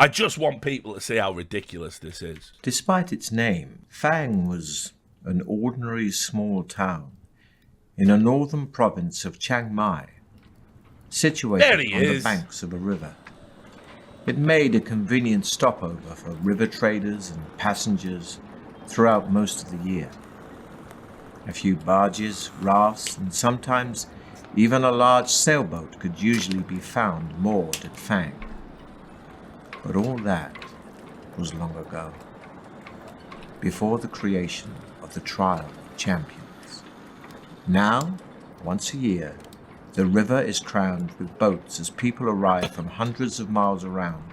I just want people to see how ridiculous this is. Despite its name, Fang was an ordinary small town in a northern province of Chiang Mai, situated on the banks of a river. It made a convenient stopover for river traders and passengers throughout most of the year. A few barges, rafts, and sometimes even a large sailboat could usually be found moored at Fang. But all that was long ago, before the creation of the Trial of Champions. Now, once a year, the river is crowned with boats as people arrive from hundreds of miles around,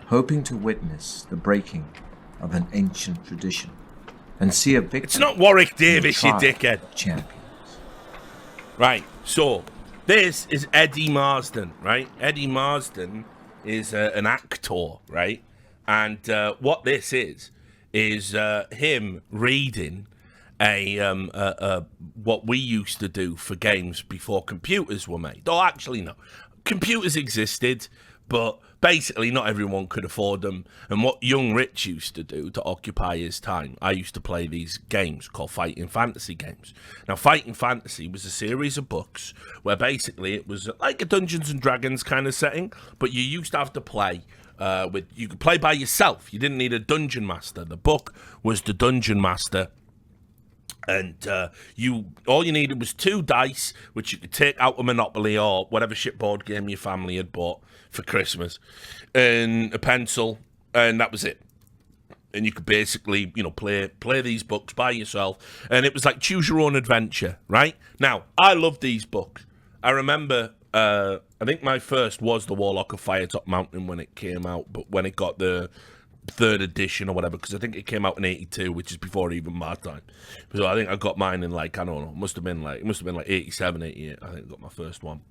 hoping to witness the breaking of an ancient tradition and see a victory. It's not Warwick Davis, you dickhead. Champions. Right, so this is Eddy Marsan, right? Eddy Marsan is an actor, right? And what this is him reading what we used to do for games before computers were made. Oh, actually, no. Computers existed, but basically not everyone could afford them. And what young Rich used to do to occupy his time, I used to play these games called fighting fantasy games. Now, fighting fantasy was a series of books where basically it was like a Dungeons and Dragons kind of setting, but you used to have to play you could play by yourself. You didn't need a dungeon master. The book was the dungeon master. And all you needed was 2 dice, which you could take out of Monopoly or whatever shitboard game your family had bought for Christmas, and a pencil, and that was it. And you could basically, play these books by yourself, and it was like choose your own adventure, right? Now, I love these books. I remember, I think my first was the Warlock of Firetop Mountain when it came out, but when it got the 3rd edition or whatever, because I think it came out in 82, which is before even my time. So I think I got mine in I don't know, it must have been like 87, 88. I think I got my first one.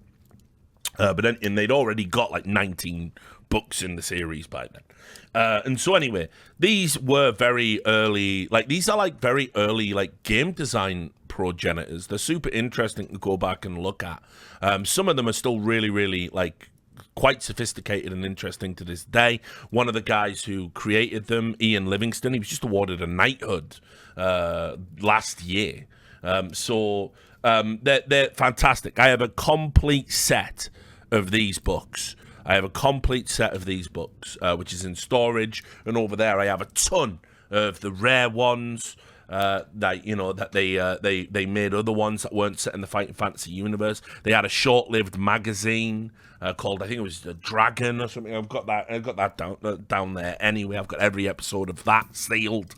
But then, and they'd already got 19 books in the series by then. And so anyway, these were very early, these are very early game design progenitors. They're super interesting to go back and look at. Some of them are still really, really quite sophisticated and interesting to this day. One of the guys who created them, Ian Livingston, he was just awarded a knighthood last year. So they're fantastic. I have a complete set of these books. Which is in storage, and over there I have a ton of the rare ones. That they made other ones that weren't set in the Fighting Fantasy universe. They had a short-lived magazine called, I think it was The Dragon or something. I've got that down there. Anyway, I've got every episode of that sealed.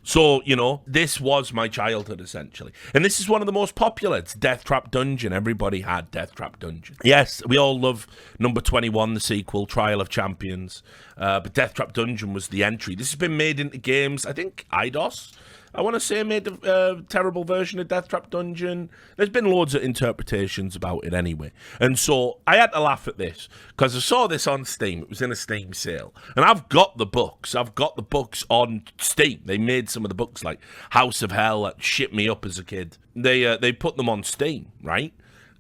So, this was my childhood, essentially. And this is one of the most popular. It's Death Trap Dungeon. Everybody had Death Trap Dungeon. Yes, we all love number 21, the sequel, Trial of Champions. But Death Trap Dungeon was the entry. This has been made into games, I think, IDOS, I want to say, made a terrible version of Death Trap Dungeon. There's been loads of interpretations about it anyway. And so I had to laugh at this because I saw this on Steam. It was in a Steam sale. And I've got the books. I've got the books on Steam. They made some of the books like House of Hell that shit me up as a kid. They put them on Steam, right?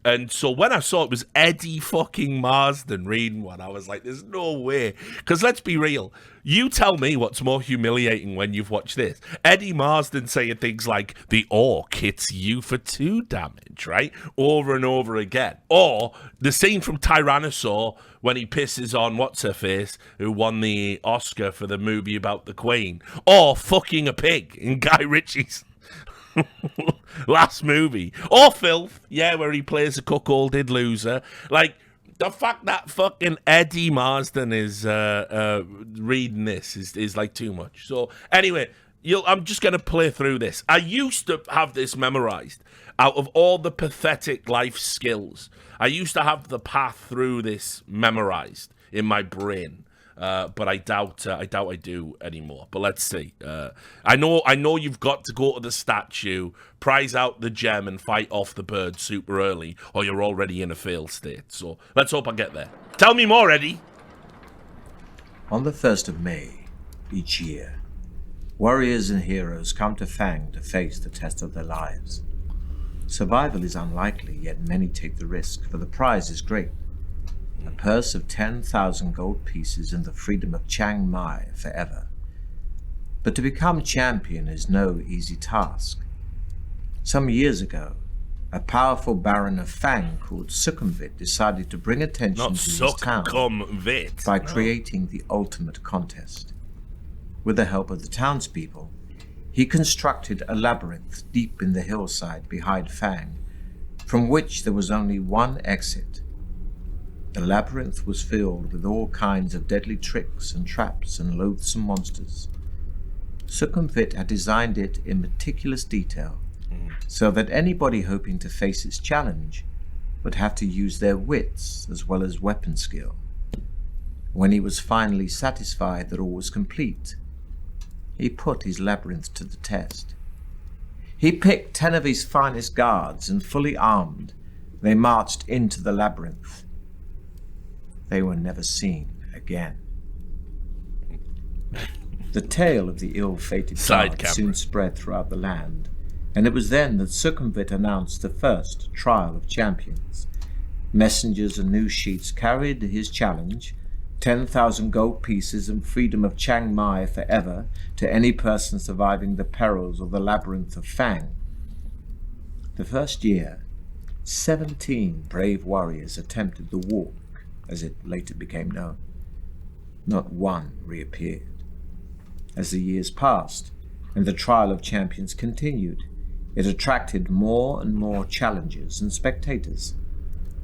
And so when I saw it was Eddy fucking Marsan reading one, I was like, there's no way. Because let's be real. You tell me what's more humiliating when you've watched this. Eddy Marsan saying things like, the orc hits you for 2 damage, right? Over and over again. Or the scene from Tyrannosaur when he pisses on what's-her-face, who won the Oscar for the movie about the Queen. Or fucking a pig in Guy Ritchie's last movie. Or Filth, where he plays a cuckolded loser. The fact that fucking Eddy Marsan is reading this is too much. So anyway, I'm just going to play through this. I used to have this memorized. Out of all the pathetic life skills, I used to have the path through this memorized in my brain. But I doubt I do anymore. But let's see. I know you've got to go to the statue, prize out the gem, and fight off the bird super early, or you're already in a failed state. So let's hope I get there. Tell me more, Eddy. On the 1st of May each year, warriors and heroes come to Fang to face the test of their lives. Survival is unlikely, yet many take the risk, for the prize is great. a purse of 10,000 gold pieces, and the freedom of Chiang Mai forever. But to become champion is no easy task. Some years ago, a powerful baron of Fang called Sukhumvit decided to bring attention to his town by creating the ultimate contest. With the help of the townspeople, he constructed a labyrinth deep in the hillside behind Fang, from which there was only one exit. The labyrinth was filled with all kinds of deadly tricks and traps and loathsome monsters. Sukhumvit had designed it in meticulous detail, so that anybody hoping to face its challenge would have to use their wits as well as weapon skill. When he was finally satisfied that all was complete, he put his labyrinth to the test. He picked 10 of his finest guards, and fully armed, they marched into the labyrinth. They were never seen again. The tale of the ill-fated guard soon spread throughout the land, and it was then that Sukhumvit announced the first trial of champions. Messengers and news sheets carried his challenge, 10,000 gold pieces and freedom of Chiang Mai forever to any person surviving the perils of the labyrinth of Fang. The first year, 17 brave warriors attempted the walk, as it later became known. Not one reappeared. As the years passed and the trial of champions continued, it attracted more and more challengers and spectators.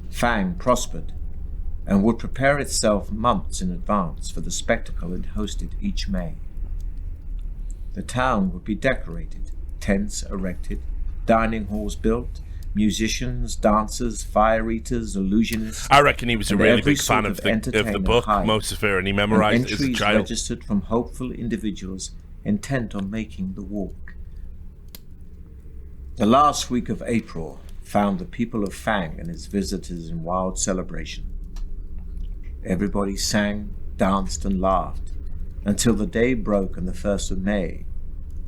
Fang prospered and would prepare itself months in advance for the spectacle it hosted each May. The town would be decorated, tents erected, dining halls built, musicians, dancers, fire eaters, illusionists. I reckon he was a really big fan of the book, Mosifer, and he memorized it as a child. Registered from hopeful individuals intent on making the walk. The last week of April found the people of Fang and its visitors in wild celebration. Everybody sang, danced, and laughed until the day broke on the 1st of May,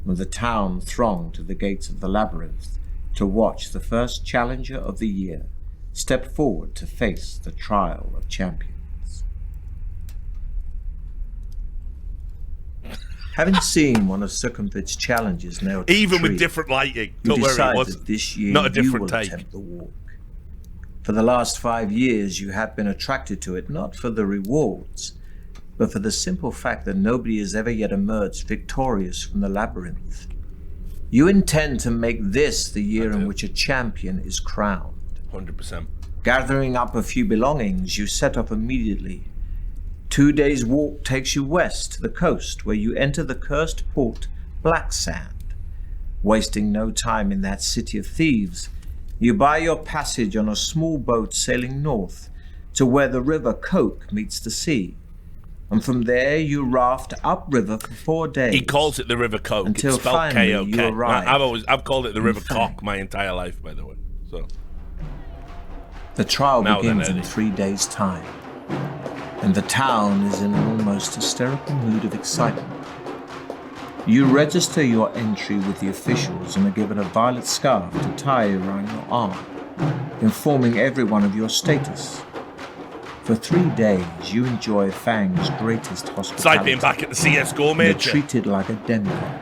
when the town thronged to the gates of the labyrinth to watch the first challenger of the year step forward to face the trial of champions. Having seen one of Sukhumvit's challenges nailed to even the tree, with different lighting, don't worry, it wasn't. This year not a different you will take. attempt the walk. For the last 5 years, you have been attracted to it not for the rewards, but for the simple fact that nobody has ever yet emerged victorious from the labyrinth. You intend to make this the year in which a champion is crowned. 100%. Gathering up a few belongings, you set off immediately. 2 days' walk takes you west to the coast, where you enter the cursed port Black Sand. Wasting no time in that city of thieves, you buy your passage on a small boat sailing north to where the river Coke meets the sea. And from there you raft upriver for 4 days. He calls it the River Coke. Until it's spelled finally K-O-K. you arrive. I've called it the River Fang. Cock my entire life, by the way. So the trial Now begins then, in Eddy. 3 days' time, and the town is in an almost hysterical mood of excitement. You register your entry with the officials and are given a violet scarf to tie around your arm, informing everyone of your status. For 3 days, you enjoy Fang's greatest it's like hospitality. being back at the CS:GO You're major. treated like a demigod.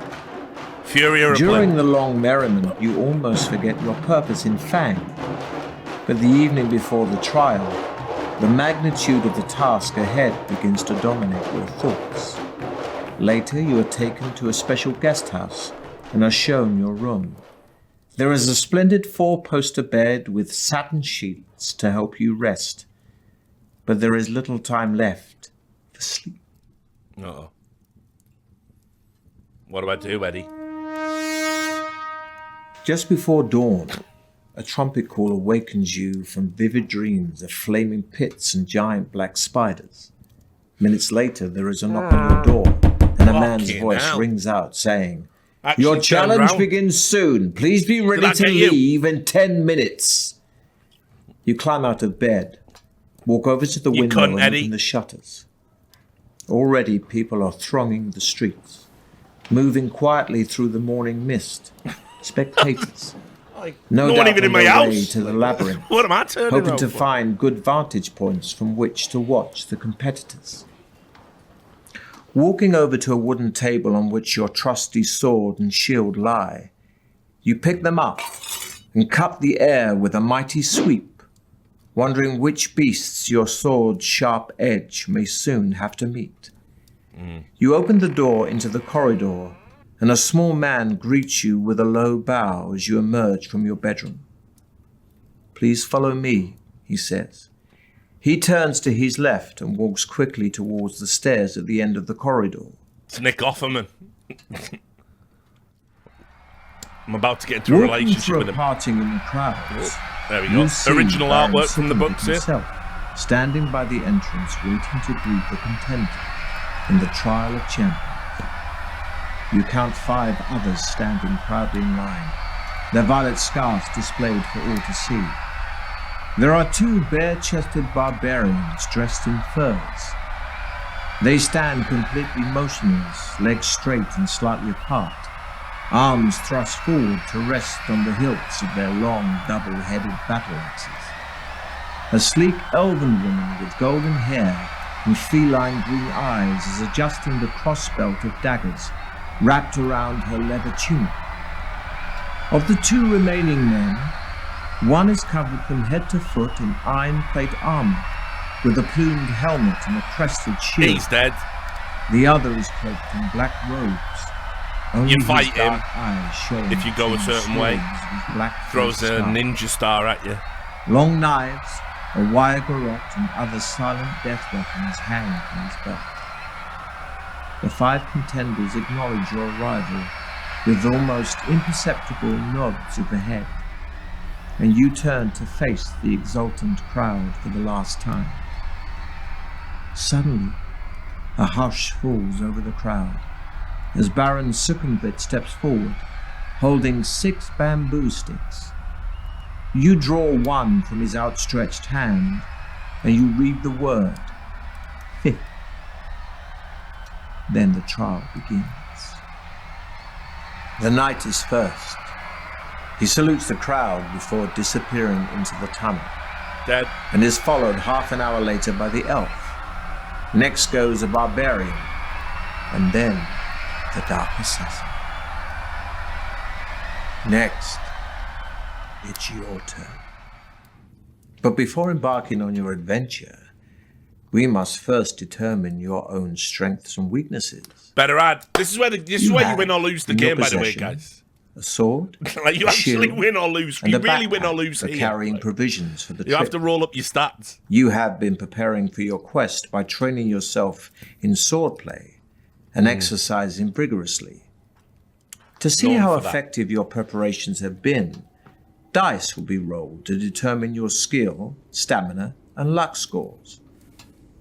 Fury or a During blip. the long merriment, you almost forget your purpose in Fang. But the evening before the trial, the magnitude of the task ahead begins to dominate your thoughts. Later, you are taken to a special guest house and are shown your room. There is a splendid 4-poster bed with satin sheets to help you rest. But there is little time left for sleep. Uh-oh. What do I do, Eddie? Just before dawn, a trumpet call awakens you from vivid dreams of flaming pits and giant black spiders. Minutes later, there is a knock on your door, and a man's Fucking voice hell. rings out saying, Actually "Your turned challenge round. begins soon. Please be ready that to get you? leave in 10 minutes." You climb out of bed, walk over to the You window couldn't, and Eddie. open the shutters. Already people are thronging the streets, moving quietly through the morning mist. Spectators, Like, no one doubt even on in my their way house. to the labyrinth, What am I turning hoping around to for? find good vantage points from which to watch the competitors. Walking over to a wooden table on which your trusty sword and shield lie, you pick them up and cut the air with a mighty sweep, wondering which beasts your sword's sharp edge may soon have to meet. You open the door into the corridor, and a small man greets you with a low bow as you emerge from your bedroom. "Please follow me," he says. He turns to his left and walks quickly towards the stairs at the end of the corridor. It's Nick Offerman. I'm about to get into a relationship with him. Parting in the crowds, There we go. Original artwork from the books here. Standing by the entrance, waiting to greet the contender in the trial of champions. You count 5 others standing proudly in line, their violet scarves displayed for all to see. There are 2 bare-chested barbarians dressed in furs. They stand completely motionless, legs straight and slightly apart, arms thrust forward to rest on the hilts of their long, double-headed battle axes. A sleek elven woman with golden hair and feline green eyes is adjusting the crossbelt of daggers wrapped around her leather tunic. Of the 2 remaining men, one is covered from head to foot in iron plate armor, with a plumed helmet and a crested shield. He's dead. The other is cloaked in black robes. Only You fight his dark him eyes showing if you go a through the certain way. scales of his black Throws a scarf. ninja star at you. Long knives, a wire garrote, and other silent death weapons hang from his belt. The 5 contenders acknowledge your arrival with almost imperceptible nods of the head, and you turn to face the exultant crowd for the last time. Suddenly, a hush falls over the crowd as Baron Succumbit steps forward, holding 6 bamboo sticks. You draw one from his outstretched hand, and you read the word, 5th. Then the trial begins. The knight is first. He salutes the crowd before disappearing into the tunnel, Dead. and is followed half an hour later by the elf. Next goes a barbarian, and then the dark assassin. Next, it's your turn. But before embarking on your adventure, we must first determine your own strengths and weaknesses. Better add. This is where you win or lose the in your game, by the way, possession, guys. A sword, Like, you a actually shield, win or lose. and You a really win or backpack lose for here. carrying Like, provisions for the you trip. have to roll up your stats. You have been preparing for your quest by training yourself in swordplay and exercising vigorously. To see Known how for that. effective your preparations have been, dice will be rolled to determine your skill, stamina, and luck scores.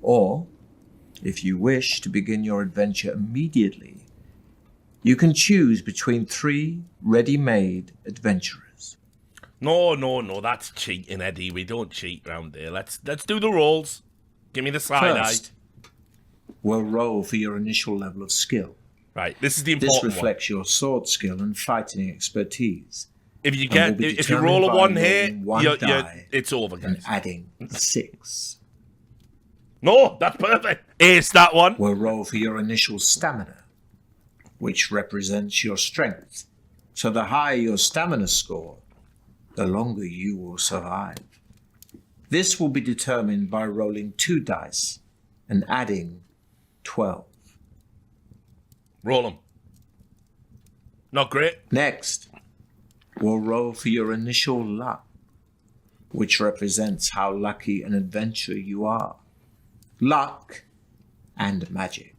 Or, if you wish to begin your adventure immediately, you can choose between 3 ready-made adventurers. No, that's cheating, Eddie. We don't cheat round here. Let's do the rolls. Give me the side First, we'll roll for your initial level of skill. eye. Right, this is the This important one. reflects your sword skill and fighting expertise. If you and will be if you roll a determined by 1 here, rolling one die it's over, and guys. adding 6. No, that's perfect. Ace that one. We'll roll for your initial stamina, which represents your strength. So the higher your stamina score, the longer you will survive. This will be determined by rolling 2 dice and adding 12. Roll them. Not great. Next, we'll roll for your initial luck, which represents how lucky an adventurer you are. Luck and magic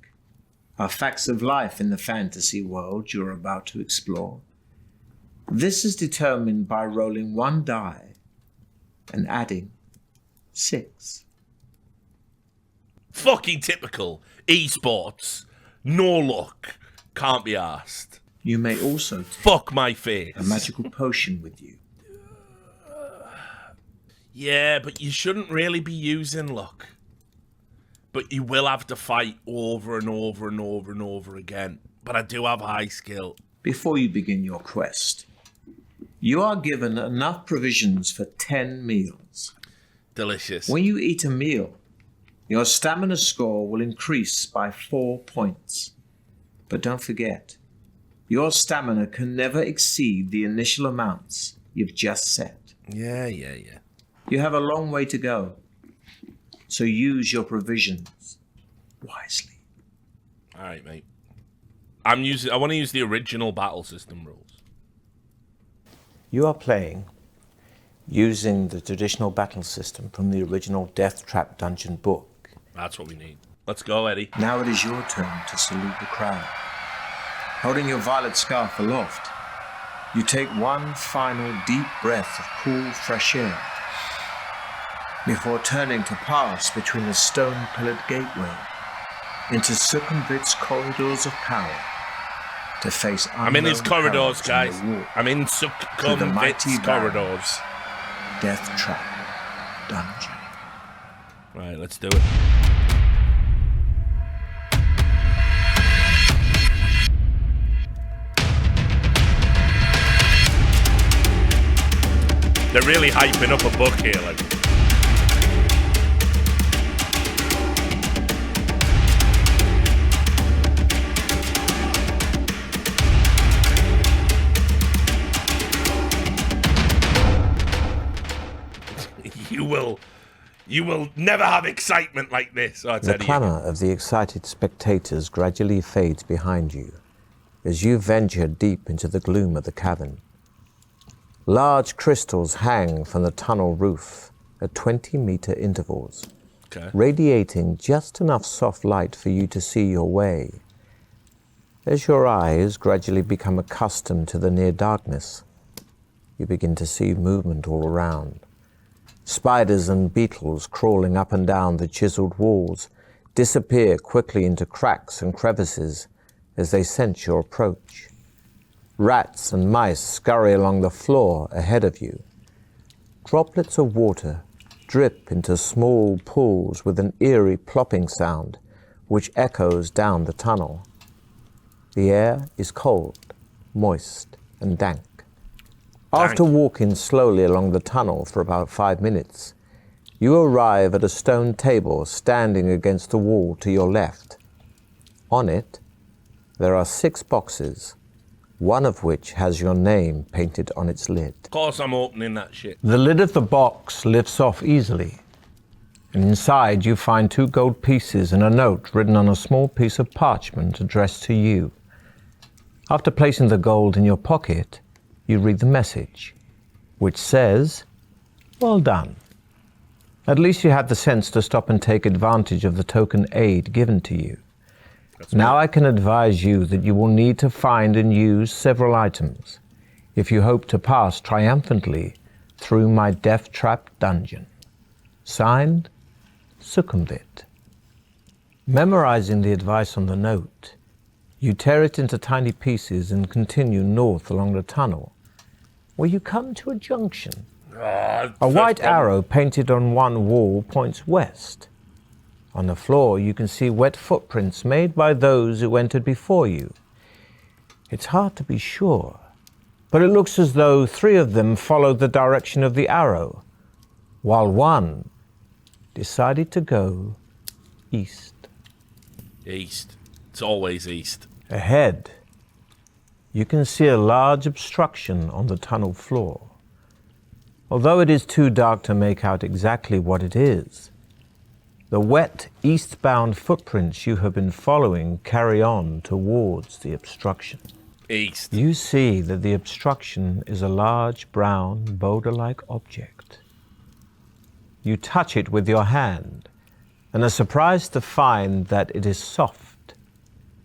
are facts of life in the fantasy world you're about to explore. This is determined by rolling 1 die and adding 6. Fucking typical. Esports. No luck. Can't be asked. You may also take Fuck my face. a magical potion with you. Yeah, but you shouldn't really be using luck. But you will have to fight over and over and over and over again. But I do have high skill. Before you begin your quest, You are given enough provisions for 10 meals. Delicious. When you eat a meal, your stamina score will increase by 4 points. But don't forget, your stamina can never exceed the initial amounts you've just set. Yeah. You have a long way to go, so use your provisions wisely. All right, mate. I want to use the original battle system rules. You are playing using the traditional battle system from the original Death Trap Dungeon book. That's what we need. Let's go, Eddie. Now it is your turn to salute the crowd. Holding your violet scarf aloft, you take one final deep breath of cool, fresh air before turning to pass between the stone-pillared gateway into Succumvit's corridors of power to face I'm in his corridors, powers guys. I'm in Succumvit's corridors. Death Trap Dungeon. Right, let's do it. They're really hyping up a book here, like. You will never have excitement like this. Oh, the clamour of the excited spectators gradually fades behind you as you venture deep into the gloom of the cavern. Large crystals hang from the tunnel roof at 20-meter intervals, radiating just enough soft light for you to see your way. As your eyes gradually become accustomed to the near darkness, you begin to see movement all around. Spiders and beetles crawling up and down the chiseled walls disappear quickly into cracks and crevices as they sense your approach. Rats and mice scurry along the floor ahead of you. Droplets of water drip into small pools with an eerie plopping sound which echoes down the tunnel. The air is cold, moist, and dank. After walking slowly along the tunnel for about 5 minutes, you arrive at a stone table standing against the wall to your left. On it, there are 6 boxes, one of which has your name painted on its lid. Of course I'm opening that shit. The lid of the box lifts off easily, and inside you find 2 gold pieces and a note written on a small piece of parchment addressed to you. After placing the gold in your pocket, you read the message, which says, "Well done. At least you had the sense to stop and take advantage of the token aid given to you. Now I can advise you that you will need to find and use several items if you hope to pass triumphantly through my Death Trap Dungeon. Signed, Succumvit." Memorizing the advice on the note, you tear it into tiny pieces and continue north along the tunnel, where you come to a junction. A white arrow painted on one wall points west. On the floor, you can see wet footprints made by those who entered before you. It's hard to be sure, but it looks as though 3 of them followed the direction of the arrow, while one decided to go east. East. It's always east. Ahead, you can see a large obstruction on the tunnel floor. Although it is too dark to make out exactly what it is, the wet, eastbound footprints you have been following carry on towards the obstruction. East. You see that the obstruction is a large, brown, boulder-like object. You touch it with your hand and are surprised to find that it is soft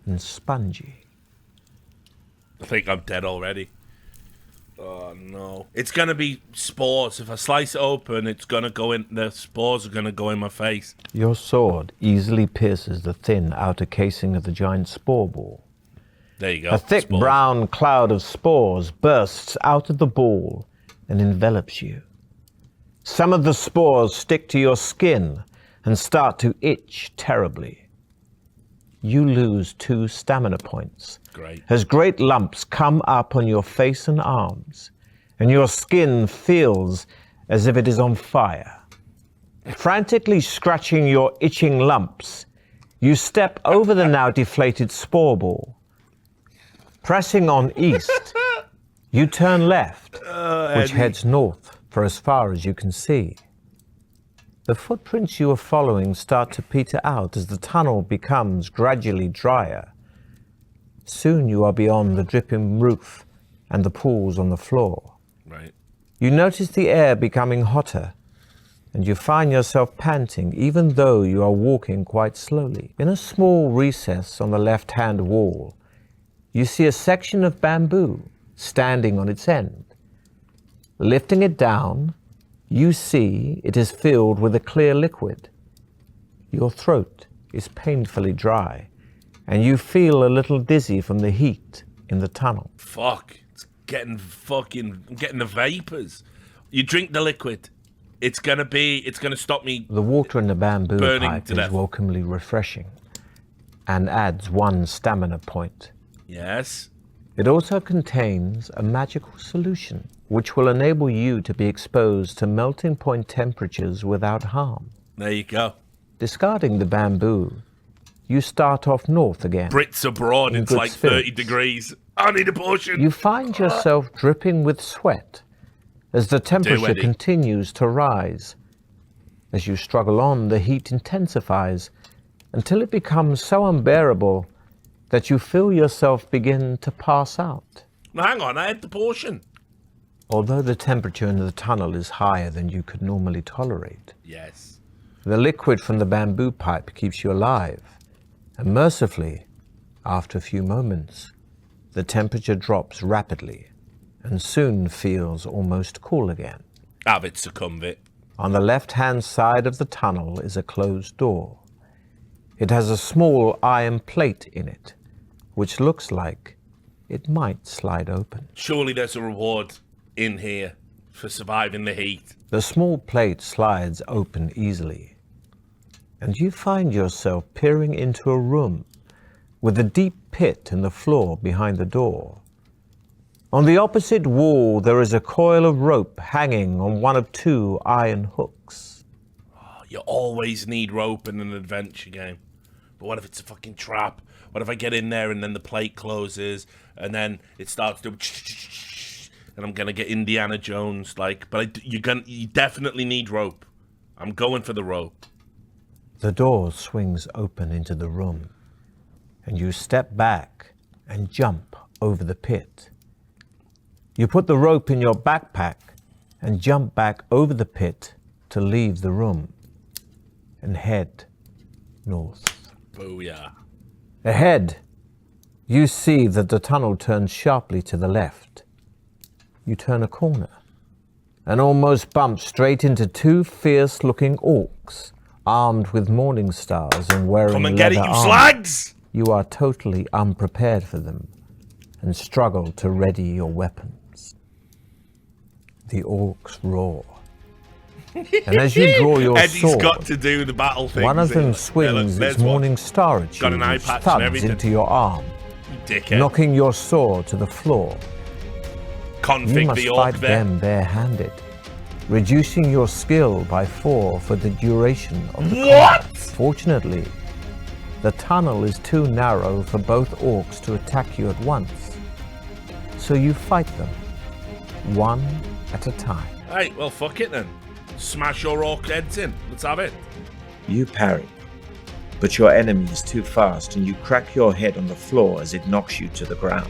and spongy. I think I'm dead already. Oh no. It's gonna be spores. If I slice it open, it's gonna go in, the spores are gonna go in my face. Your sword easily pierces the thin outer casing of the giant spore ball. There you go. A thick spores. brown cloud of spores bursts out of the ball and envelops you. Some of the spores stick to your skin and start to itch terribly. You lose 2 stamina points Great. as great lumps come up on your face and arms, and your skin feels as if it is on fire. Frantically scratching your itching lumps, you step over the now deflated spore ball. Pressing on east, you turn left, which heads north for as far as you can see. The footprints you are following start to peter out as the tunnel becomes gradually drier. Soon you are beyond the dripping roof and the pools on the floor. Right. You notice the air becoming hotter, and you find yourself panting even though you are walking quite slowly. In a small recess on the left-hand wall, you see a section of bamboo standing on its end. Lifting it down, you see it is filled with a clear liquid. Your throat is painfully dry, and you feel a little dizzy from the heat in the tunnel. Fuck. I'm getting the vapors. You drink the liquid. It's gonna stop me. The water in the bamboo burning pipe to is death. welcomely refreshing and adds 1 stamina point. Yes. It also contains a magical solution which will enable you to be exposed to melting point temperatures without harm. There you go. Discarding the bamboo, you start off north again. Brits abroad, In it's good like 30 spirits. degrees. I need a potion. You find yourself dripping with sweat as the temperature Eddie. continues to rise. As you struggle on, the heat intensifies until it becomes so unbearable that you feel yourself begin to pass out. Now, hang on, I had the potion. Although the temperature in the tunnel is higher than you could normally tolerate, Yes. the liquid from the bamboo pipe keeps you alive, and mercifully, after a few moments, the temperature drops rapidly and soon feels almost cool again. Have it, succumb it. On the left-hand side of the tunnel is a closed door. It has a small iron plate in it, which looks like it might slide open. Surely there's a reward in here for surviving the heat. The small plate slides open easily, and you find yourself peering into a room with a deep pit in the floor behind the door. On the opposite wall, there is a coil of rope hanging on one of 2 iron hooks. You always need rope in an adventure game. But what if it's a fucking trap? What if I get in there and then the plate closes and then it starts to and I'm gonna get Indiana Jones like? But you definitely need rope. I'm going for the rope. The door swings open into the room, and you step back and jump over the pit. You put the rope in your backpack and jump back over the pit to leave the room and head north. Booyah. Ahead, you see that the tunnel turns sharply to the left. You turn a corner and almost bump straight into 2 fierce-looking orcs, armed with morning stars and wearing Come and get it, leather you armor. slags! You are totally unprepared for them and struggle to ready your weapons. The orcs roar. And as you draw your Eddie's sword, got to do the battle thing. one of them swings there's its morning star at you Got an eye and patch and thuds everything. into your arm, Dickhead. knocking your sword to the floor. You Config must the orc fight there. them barehanded, reducing your skill by 4 for the duration of the What? combat. Fortunately, the tunnel is too narrow for both orcs to attack you at once, so you fight them, one at a time. Hey, well, fuck it then. Smash your orc heads in. Let's have it. You parry, but your enemy is too fast and you crack your head on the floor as it knocks you to the ground.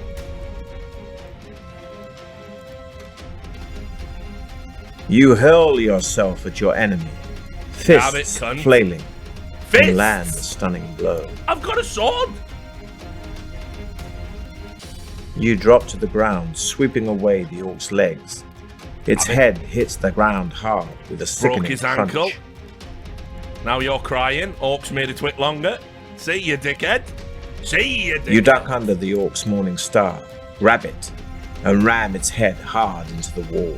You hurl yourself at your enemy, Have it, fists cunt. flailing, Fists! and land a stunning blow. I've got a sword. You drop to the ground, sweeping away the orc's legs. Its head hits the ground hard with a sickening Broke his crunch. ankle. Now you're crying. Orcs made a twit longer. See you, dickhead. See you, dickhead. You duck under the orc's morning star, grab it, and ram its head hard into the wall.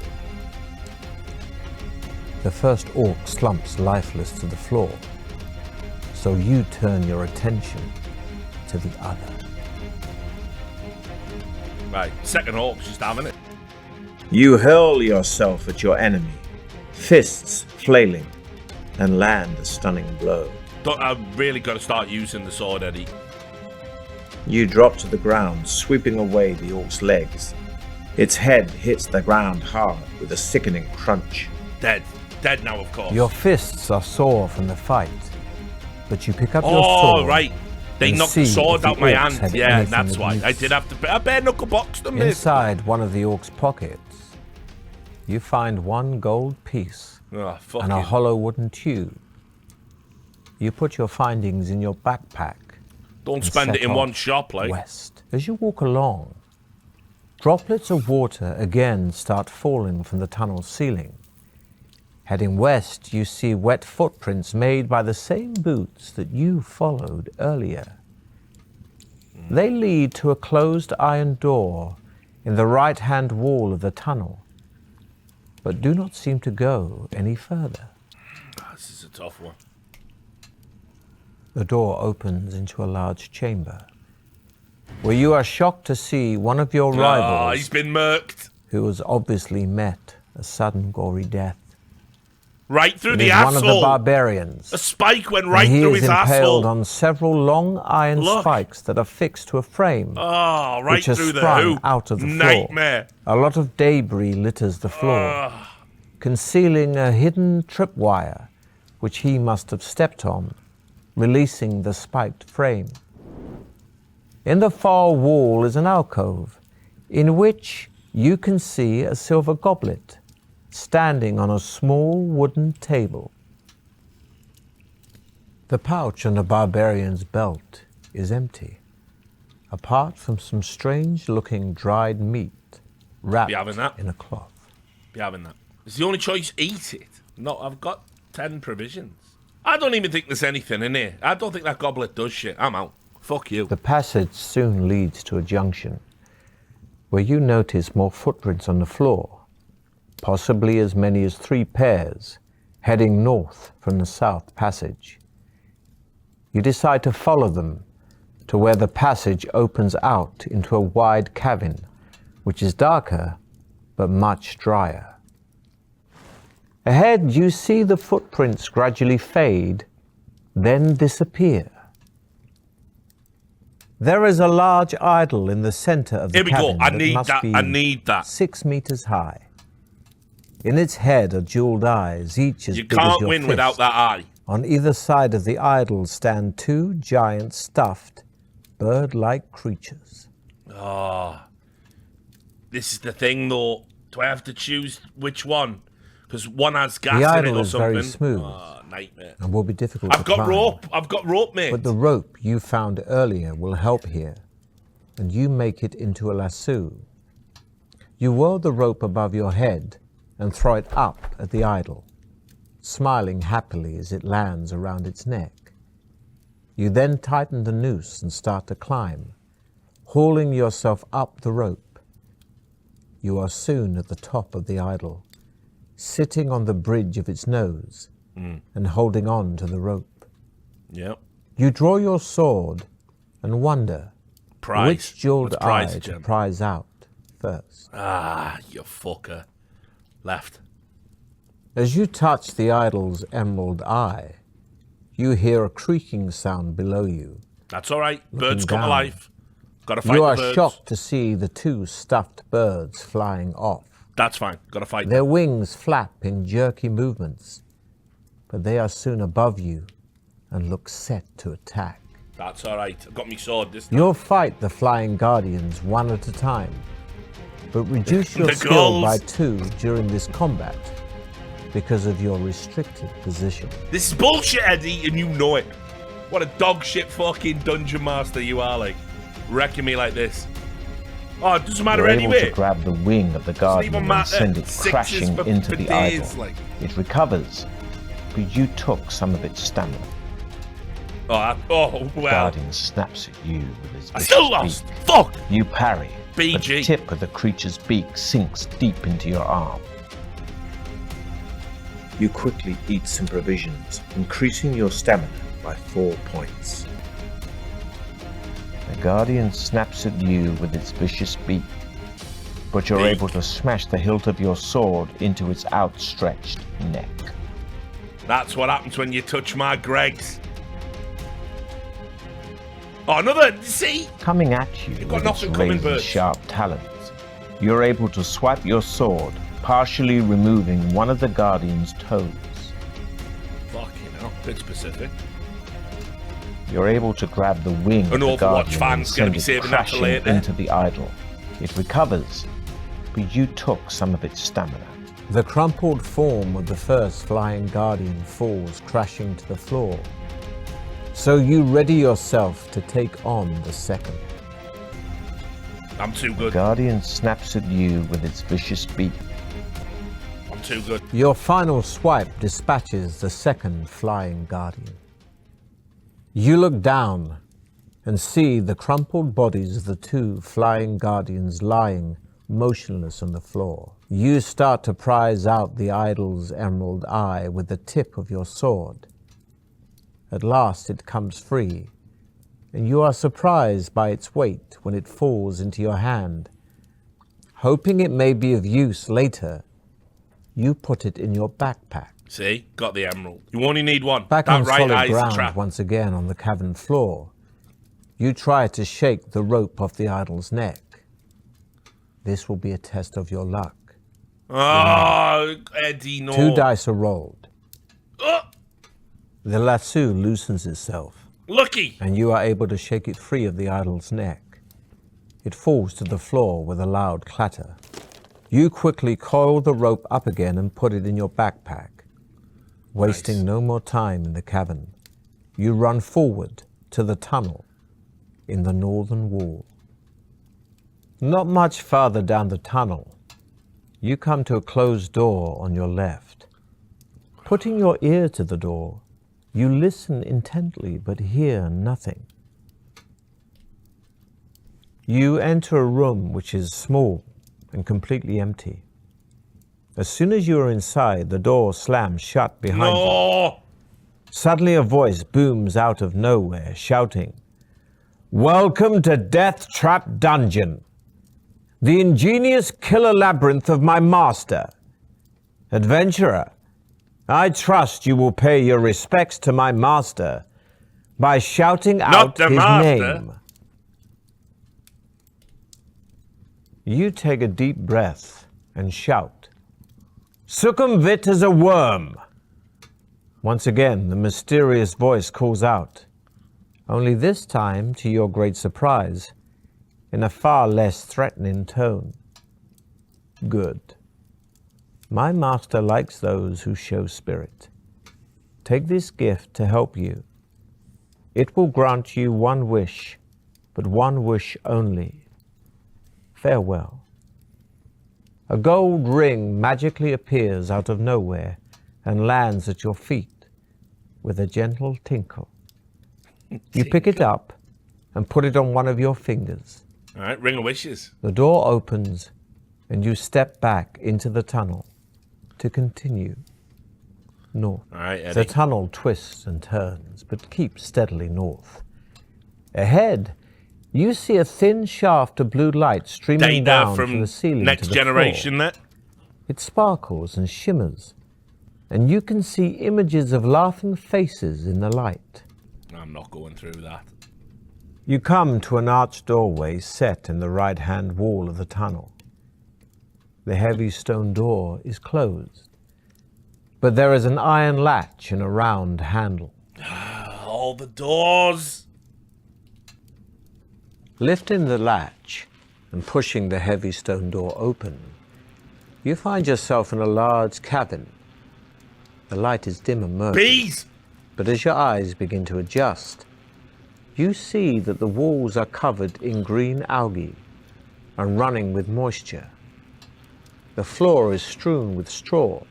The first orc slumps lifeless to the floor, so you turn your attention to the other. Right, second orc's just having it. You hurl yourself at your enemy, fists flailing, and land a stunning blow. I've really got to start using the sword, Eddie. You drop to the ground, sweeping away the orc's legs. Its head hits the ground hard with a sickening crunch. Dead. Dead now, of course. Your fists are sore from the fight, but you pick up your sword. Oh, right. They knocked the sword out my hand. Yeah, that's why. I did have to... I bare knuckle boxed them. Inside one of the orc's pockets, you find one gold piece and a hollow wooden tube. You put your findings in your backpack. Don't spend it in one shop, like. West. As you walk along, droplets of water again start falling from the tunnel ceiling. Heading west, you see wet footprints made by the same boots that you followed earlier. They lead to a closed iron door in the right-hand wall of the tunnel, but do not seem to go any further. This is a tough one. The door opens into a large chamber, where you are shocked to see one of your rivals. He's been murked. Who has obviously met a sudden gory death. Right through the asshole. One of the barbarians. A spike went right through his asshole. He is impaled on several long iron spikes that are fixed to a frame. Oh, right which has through the sprung hoop. out of the Nightmare. floor. A lot of debris litters the floor, concealing a hidden tripwire, which he must have stepped on, releasing the spiked frame. In the far wall is an alcove, in which you can see a silver goblet standing on a small wooden table. The pouch on the barbarian's belt is empty, apart from some strange-looking dried meat wrapped in a cloth. Be having that. It's the only choice. Eat it. No, I've got 10 provisions. I don't even think there's anything in here. I don't think that goblet does shit. I'm out. Fuck you. The passage soon leads to a junction, where you notice more footprints on the floor, possibly as many as 3 pairs, heading north from the south passage. You decide to follow them to where the passage opens out into a wide cavern, which is darker, but much drier. Ahead, you see the footprints gradually fade, then disappear. There is a large idol in the center of the cavern. Here we go. I need that. 6 meters high. In its head are jeweled eyes, each as big as your fist. You can't win without that eye. On either side of the idol stand 2 giant stuffed, bird-like creatures. This is the thing, though. Do I have to choose which one? Because one has gas in it or something. The idol is very smooth. Nightmare. And will be difficult to climb. I've got rope, mate. But the rope you found earlier will help here, and you make it into a lasso. You whirl the rope above your head and throw it up at the idol, smiling happily as it lands around its neck. You then tighten the noose and start to climb, hauling yourself up the rope. You are soon at the top of the idol, sitting on the bridge of its nose and holding on to the rope. Yep. You draw your sword and wonder which jeweled eye to prize out first. You fucker. Left. As you touch the idol's emerald eye, you hear a creaking sound below you. That's all right. Birds come alive. Gotta fight the birds. You are shocked to see the 2 stuffed birds flying off. That's fine. Gotta fight Their wings flap in jerky movements, but they are soon above you and look set to attack. That's all right. I've got my sword this time. You'll fight the flying guardians one at a time, but reduce your skill by 2 during this combat because of your restricted position. This is bullshit, Eddie, and you know it. What a dog shit fucking dungeon master you are, like. Wrecking me like this. Oh, it doesn't matter anyway. You're able to grab the wing of the guardian and send it crashing into the idol. Like. It recovers, but you took some of its stamina. Well. The guardian snaps at you with his I still lost. Beak. Fuck. You parry. BG. But the tip of the creature's beak sinks deep into your arm. You quickly eat some provisions, increasing your stamina by 4 points. The guardian snaps at you with its vicious beak, but you're able to smash the hilt of your sword into its outstretched neck. That's what happens when you touch my Gregs. Oh, another, see? Coming at you with its razor-sharp talons, you're able to swipe your sword, partially removing one of the Guardian's toes. Fucking hell, bit specific. You're able to grab the wing of the Guardian and send it crashing into the idol. It recovers, but you took some of its stamina. The crumpled form of the first flying Guardian falls crashing to the floor. So you ready yourself to take on the second. I'm too good. The Guardian snaps at you with its vicious beak. I'm too good. Your final swipe dispatches the second flying Guardian. You look down and see the crumpled bodies of the two flying Guardians lying motionless on the floor. You start to prise out the idol's emerald eye with the tip of your sword. At last it comes free, and you are surprised by its weight when it falls into your hand. Hoping it may be of use later, you put it in your backpack. See? Got the emerald. You only need one. Back that on right solid eye's the ground trap. once again on the cavern floor, you try to shake the rope off the idol's neck. This will be a test of your luck. Oh, Eddie, no. 2 dice are rolled. The lasso loosens itself. Lucky. And you are able to shake it free of the idol's neck. It falls to the floor with a loud clatter. You quickly coil the rope up again and put it in your backpack. Wasting no more time in the cavern, you run forward to the tunnel in the northern wall. Not much farther down the tunnel, you come to a closed door on your left. Putting your ear to the door, you listen intently but hear nothing. You enter a room which is small and completely empty. As soon as you are inside, the door slams shut behind you. Suddenly a voice booms out of nowhere, shouting, "Welcome to Death Trap Dungeon, the ingenious killer labyrinth of my master. Adventurer, I trust you will pay your respects to my master by shouting out his name." You take a deep breath and shout, "Succumvit as a worm." Once again, the mysterious voice calls out, only this time, to your great surprise, in a far less threatening tone. Good. My master likes those who show spirit. Take this gift to help you. It will grant you one wish, but one wish only. Farewell. A gold ring magically appears out of nowhere and lands at your feet with a gentle tinkle. You pick it up and put it on one of your fingers. All right, ring of wishes. The door opens and you step back into the tunnel to continue north. All right, Eddie. The tunnel twists and turns, but keeps steadily north. Ahead, you see a thin shaft of blue light streaming down from the ceiling Next to the Generation floor. there. It sparkles and shimmers, and you can see images of laughing faces in the light. I'm not going through that. You come to an arched doorway set in the right-hand wall of the tunnel. The heavy stone door is closed, but there is an iron latch and a round handle. All the doors. Lifting the latch and pushing the heavy stone door open, you find yourself in a large cavern. The light is dim and murky. Bees! But as your eyes begin to adjust, you see that the walls are covered in green algae and running with moisture. The floor is strewn with straw.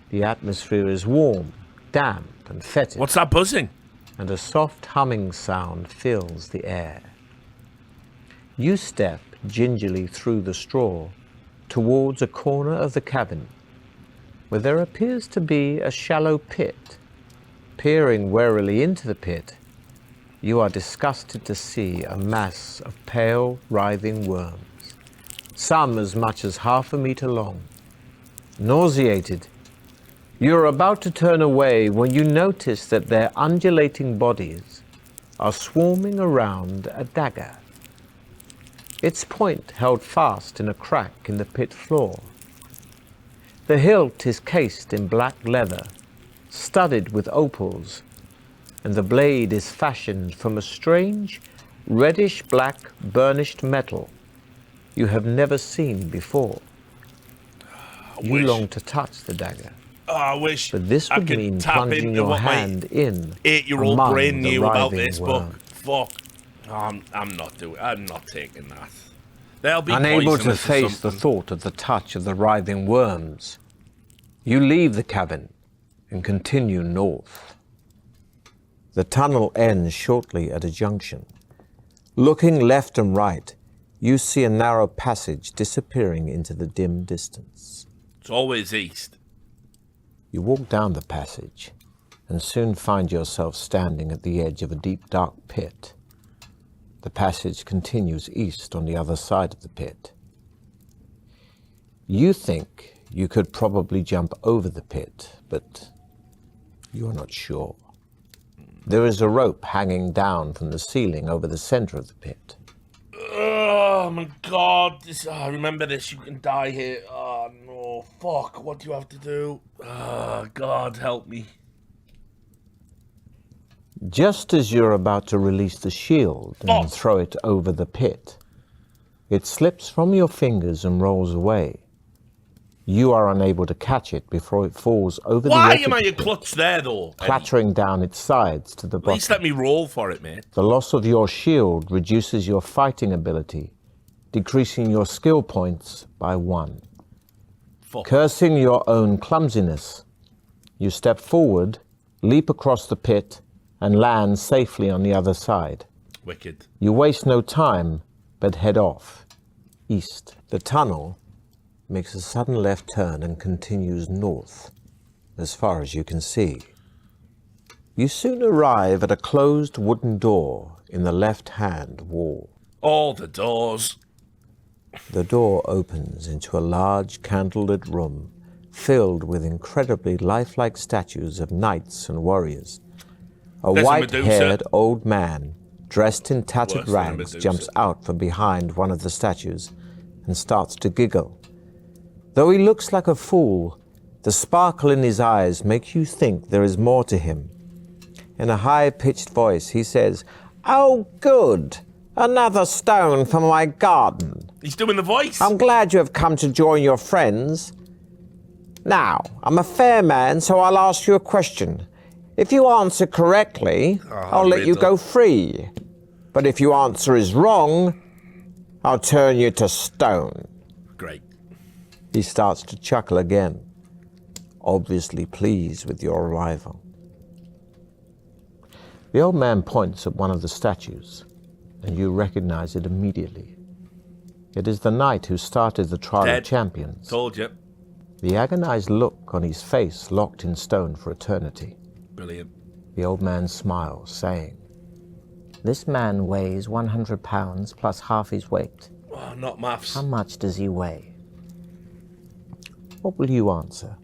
The atmosphere is warm, damp, and fetid. What's that buzzing? And a soft humming sound fills the air. You step gingerly through the straw towards a corner of the cavern where there appears to be a shallow pit. Peering warily into the pit, you are disgusted to see a mass of pale, writhing worms some as much as 1/2 meter long. Nauseated, you're about to turn away when you notice that their undulating bodies are swarming around a dagger, its point held fast in a crack in the pit floor. The hilt is cased in black leather, studded with opals, and the blade is fashioned from a strange, reddish-black burnished metal you have never seen before. You long to touch the dagger. I wish But this would I could mean tap plunging into your what hand in 8-year-old among brain the knew about writhing this worm. book. Fuck. I'm not taking that. They'll be Unable to poisonous or face the something. thought of the touch of the writhing worms, you leave the cavern and continue north. The tunnel ends shortly at a junction. Looking left and right, you see a narrow passage disappearing into the dim distance. It's always east. You walk down the passage and soon find yourself standing at the edge of a deep, dark pit. The passage continues east on the other side of the pit. You think you could probably jump over the pit, but you are not sure. There is a rope hanging down from the ceiling over the center of the pit. Oh my god, I remember this, you can die here. Oh no, fuck, what do you have to do? Oh god, help me. Just as you're about to release the shield and Fuck. throw it over the pit, it slips from your fingers and rolls away. You are unable to catch it before it falls over the Why edge am of I the a pit, klutz there though? Eddie? clattering down its sides to the At least bottom. let me roll for it, mate. The loss of your shield reduces your fighting ability, decreasing your skill points by 1. Fuck. Cursing your own clumsiness, you step forward, leap across the pit, and land safely on the other side. Wicked. You waste no time, but head off, east. The tunnel makes a sudden left turn and continues north, as far as you can see. You soon arrive at a closed wooden door in the left-hand wall. All the doors. The door opens into a large candlelit room filled with incredibly lifelike statues of knights and warriors. A There's a white-haired Medusa. old man, dressed in tattered Worse than a rags, Medusa. jumps out from behind one of the statues and starts to giggle. Though he looks like a fool, the sparkle in his eyes makes you think there is more to him. In a high-pitched voice, he says, "Oh, good! Another stone for my garden. He's doing the voice. I'm glad you have come to join your friends. Now, I'm a fair man, so I'll ask you a question. If you answer correctly, I'll let you Riddle. go free. But if your answer is wrong, I'll turn you to stone." Great. He starts to chuckle again, obviously pleased with your arrival. The old man points at one of the statues, and you recognize it immediately. It is the knight who started the trial Dead. of champions. Told you. The agonized look on his face locked in stone for eternity. Brilliant. The old man smiles, saying, "This man weighs 100 pounds plus half his weight. Oh, not maths. How much does he weigh?" What will you answer?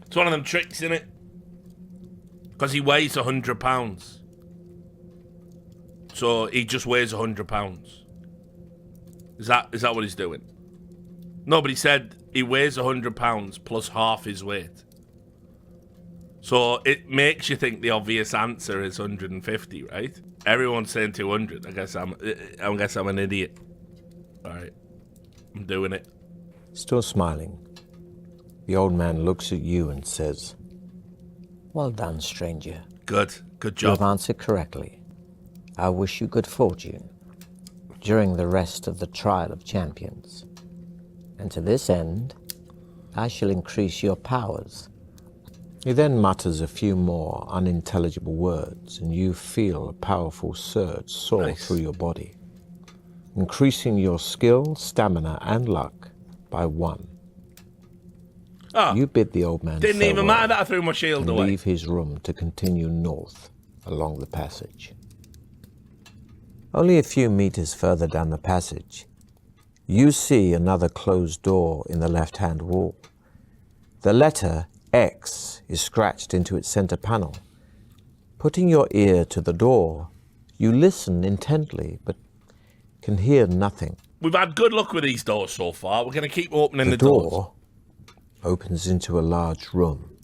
It's one of them tricks, isn't it? Because he weighs 100 pounds. So he just weighs 100 pounds. Is that what he's doing? Nobody said he weighs 100 pounds plus half his weight. So it makes you think the obvious answer is 150, right? Everyone's saying 200. I guess I'm an idiot. All right, I'm doing it. Still smiling, the old man looks at you and says, "Well done, stranger. Good You job. have answered correctly. I wish you good fortune during the rest of the trial of champions. And to this end, I shall increase your powers." He then mutters a few more unintelligible words, and you feel a powerful surge soar Nice. through your body, increasing your skill, stamina, and luck by 1. Oh, You bid the old man didn't even farewell matter that I threw my shield and away. leave his room to continue north along the passage. Only a few meters further down the passage, You see another closed door in the left-hand wall. The letter X is scratched into its center panel. Putting your ear to the door, you listen intently, but can hear nothing. We've had good luck with these doors so far. We're going to keep opening the door doors. Opens into a large room.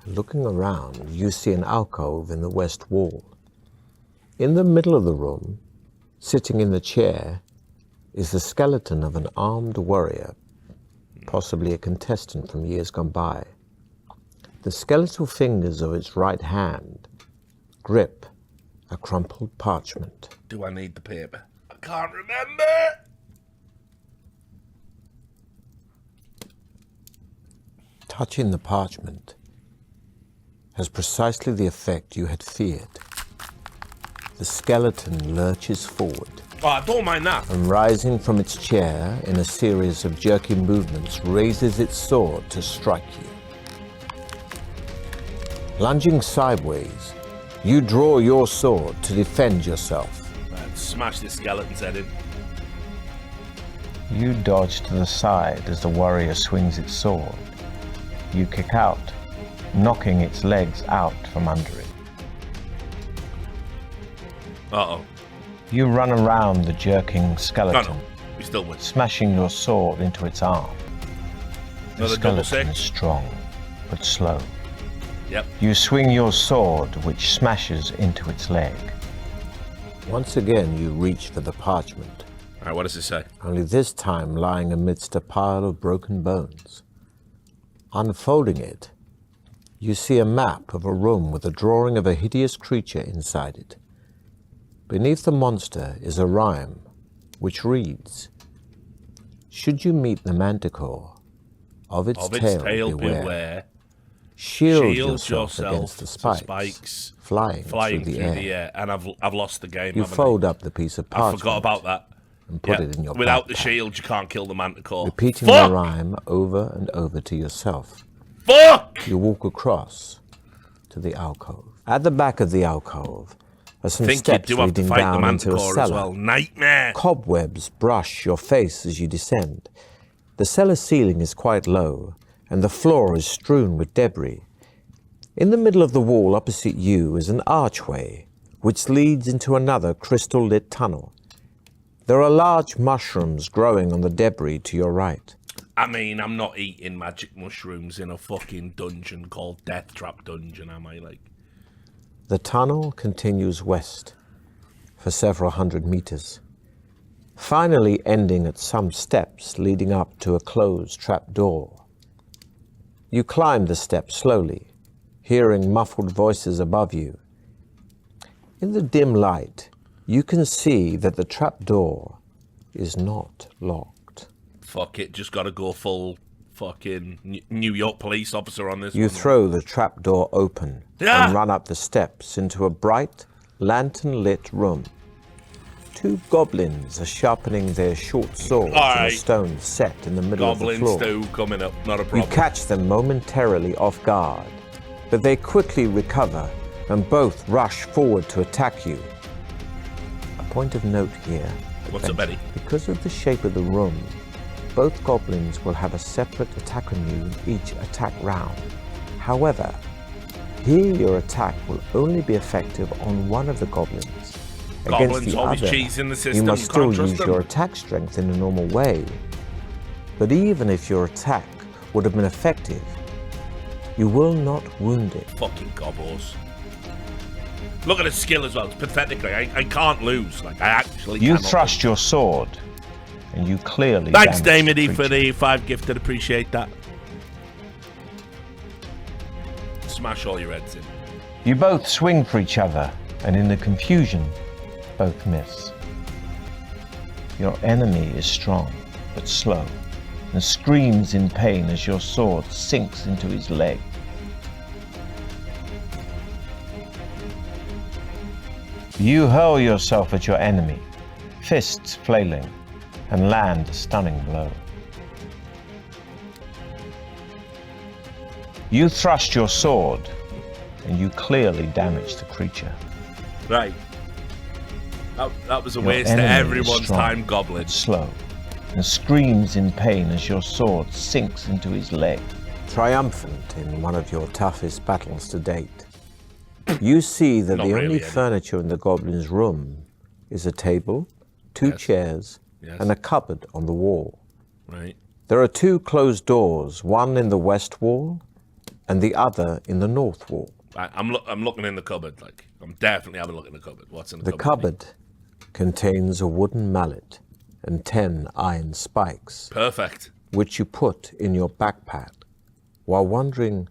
Looking around, you see an alcove in the west wall. In the middle of the room, sitting in the chair, is the skeleton of an armed warrior, possibly a contestant from years gone by. The skeletal fingers of its right hand grip a crumpled parchment. Do I need the paper? I can't remember. Touching the parchment has precisely the effect you had feared. The skeleton lurches forward. Oh, I don't mind that. And rising from its chair in a series of jerky movements, raises its sword to strike you. Lunging sideways, you draw your sword to defend yourself. Right, smash this skeleton's head in. You dodge to the side as the warrior swings its sword. You kick out, knocking its legs out from under it. Uh-oh. You run around the jerking skeleton, we still win. smashing your sword into its arm. The Another double skeleton six. is strong, but slow. Yep. You swing your sword, which smashes into its leg. Once again, you reach for the parchment. All right, what does it say? Only this time lying amidst a pile of broken bones. Unfolding it, you see a map of a room with a drawing of a hideous creature inside it. Beneath the monster is a rhyme, which reads, "Should you meet the manticore, of its tail beware. Shield yourself against the spikes flying through the air." And I've lost the game. You fold up the piece of I parchment forgot about that. and put it in your Without the backpack, shield, you can't kill the manticore. repeating Fuck! the rhyme over and over to yourself. Fuck! You walk across to the alcove. At the back of the alcove are some Think you steps do have to leading fight the down into a manticore as cellar. well. Nightmare! Cobwebs brush your face as you descend. The cellar ceiling is quite low, and the floor is strewn with debris. In the middle of the wall opposite you is an archway, which leads into another crystal-lit tunnel. There are large mushrooms growing on the debris to your right. I mean, I'm not eating magic mushrooms in a fucking dungeon called Death Trap Dungeon, am I? Like, The tunnel continues west for several hundred meters, finally ending at some steps leading up to a closed trap door. You climb the steps slowly, hearing muffled voices above you. In the dim light, you can see that the trap door is not locked. fuck it, just gotta go full fucking New York police officer on this You one. throw the trap door open Yeah. and run up the steps into a bright, lantern-lit room. Two goblins are sharpening their short swords in a Alright. stone set in the middle of the Goblin floor. stew coming up, not a You problem. catch them momentarily off guard, but they quickly recover and both rush forward to attack you. A point of note here. What's up, Eddie? Because of the shape of the room, both goblins will have a separate attack on you each attack round. However, here your attack will only be effective on one of the goblins. Goblins Against the always other, cheesing the system, you must you still can't trust use them. your attack strength in a normal way. But even if your attack would have been effective, you will not wound it. Fucking gobos. Look at his skill as well. It's pathetic. Like, I can't lose. Like, I actually You cannot thrust lose. your sword, and you clearly Thanks, damage the Damedy, for creature. the 5 gifted. Appreciate that. Smash all your heads in. You both swing for each other, and in the confusion, both miss. Your enemy is strong, but slow, and screams in pain as your sword sinks into his leg. You hurl yourself at your enemy, fists flailing, and land a stunning blow. You thrust your sword, and you clearly damage the creature. Right. That was a Your waste of enemy is everyone's strong, time, but Goblin. slow, and screams in pain as your sword sinks into his leg. Triumphant in one of your toughest battles to date, you see that Not the really, only Eddie. furniture in the goblin's room is a table, two Yes. chairs, Yes. and a cupboard on the wall. Right. There are two closed doors, one in the west wall and the other in the north wall. I'm looking in the cupboard. Like, I'm definitely having a look in the cupboard. What's in the, The cupboard? cupboard contains a wooden mallet and 10 iron spikes, Perfect. which you put in your backpack while wondering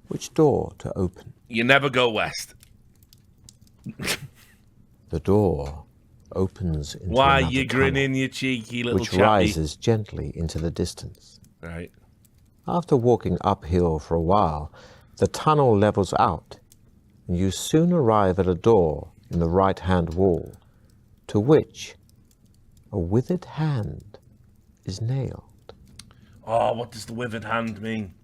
which door to open. You never go west. The door opens into Why another you tunnel, grinning, you cheeky little which chappy? rises gently into the distance. Right. After walking uphill for a while, the tunnel levels out, and you soon arrive at a door in the right-hand wall, to which a withered hand is nailed. Oh, what does the withered hand mean?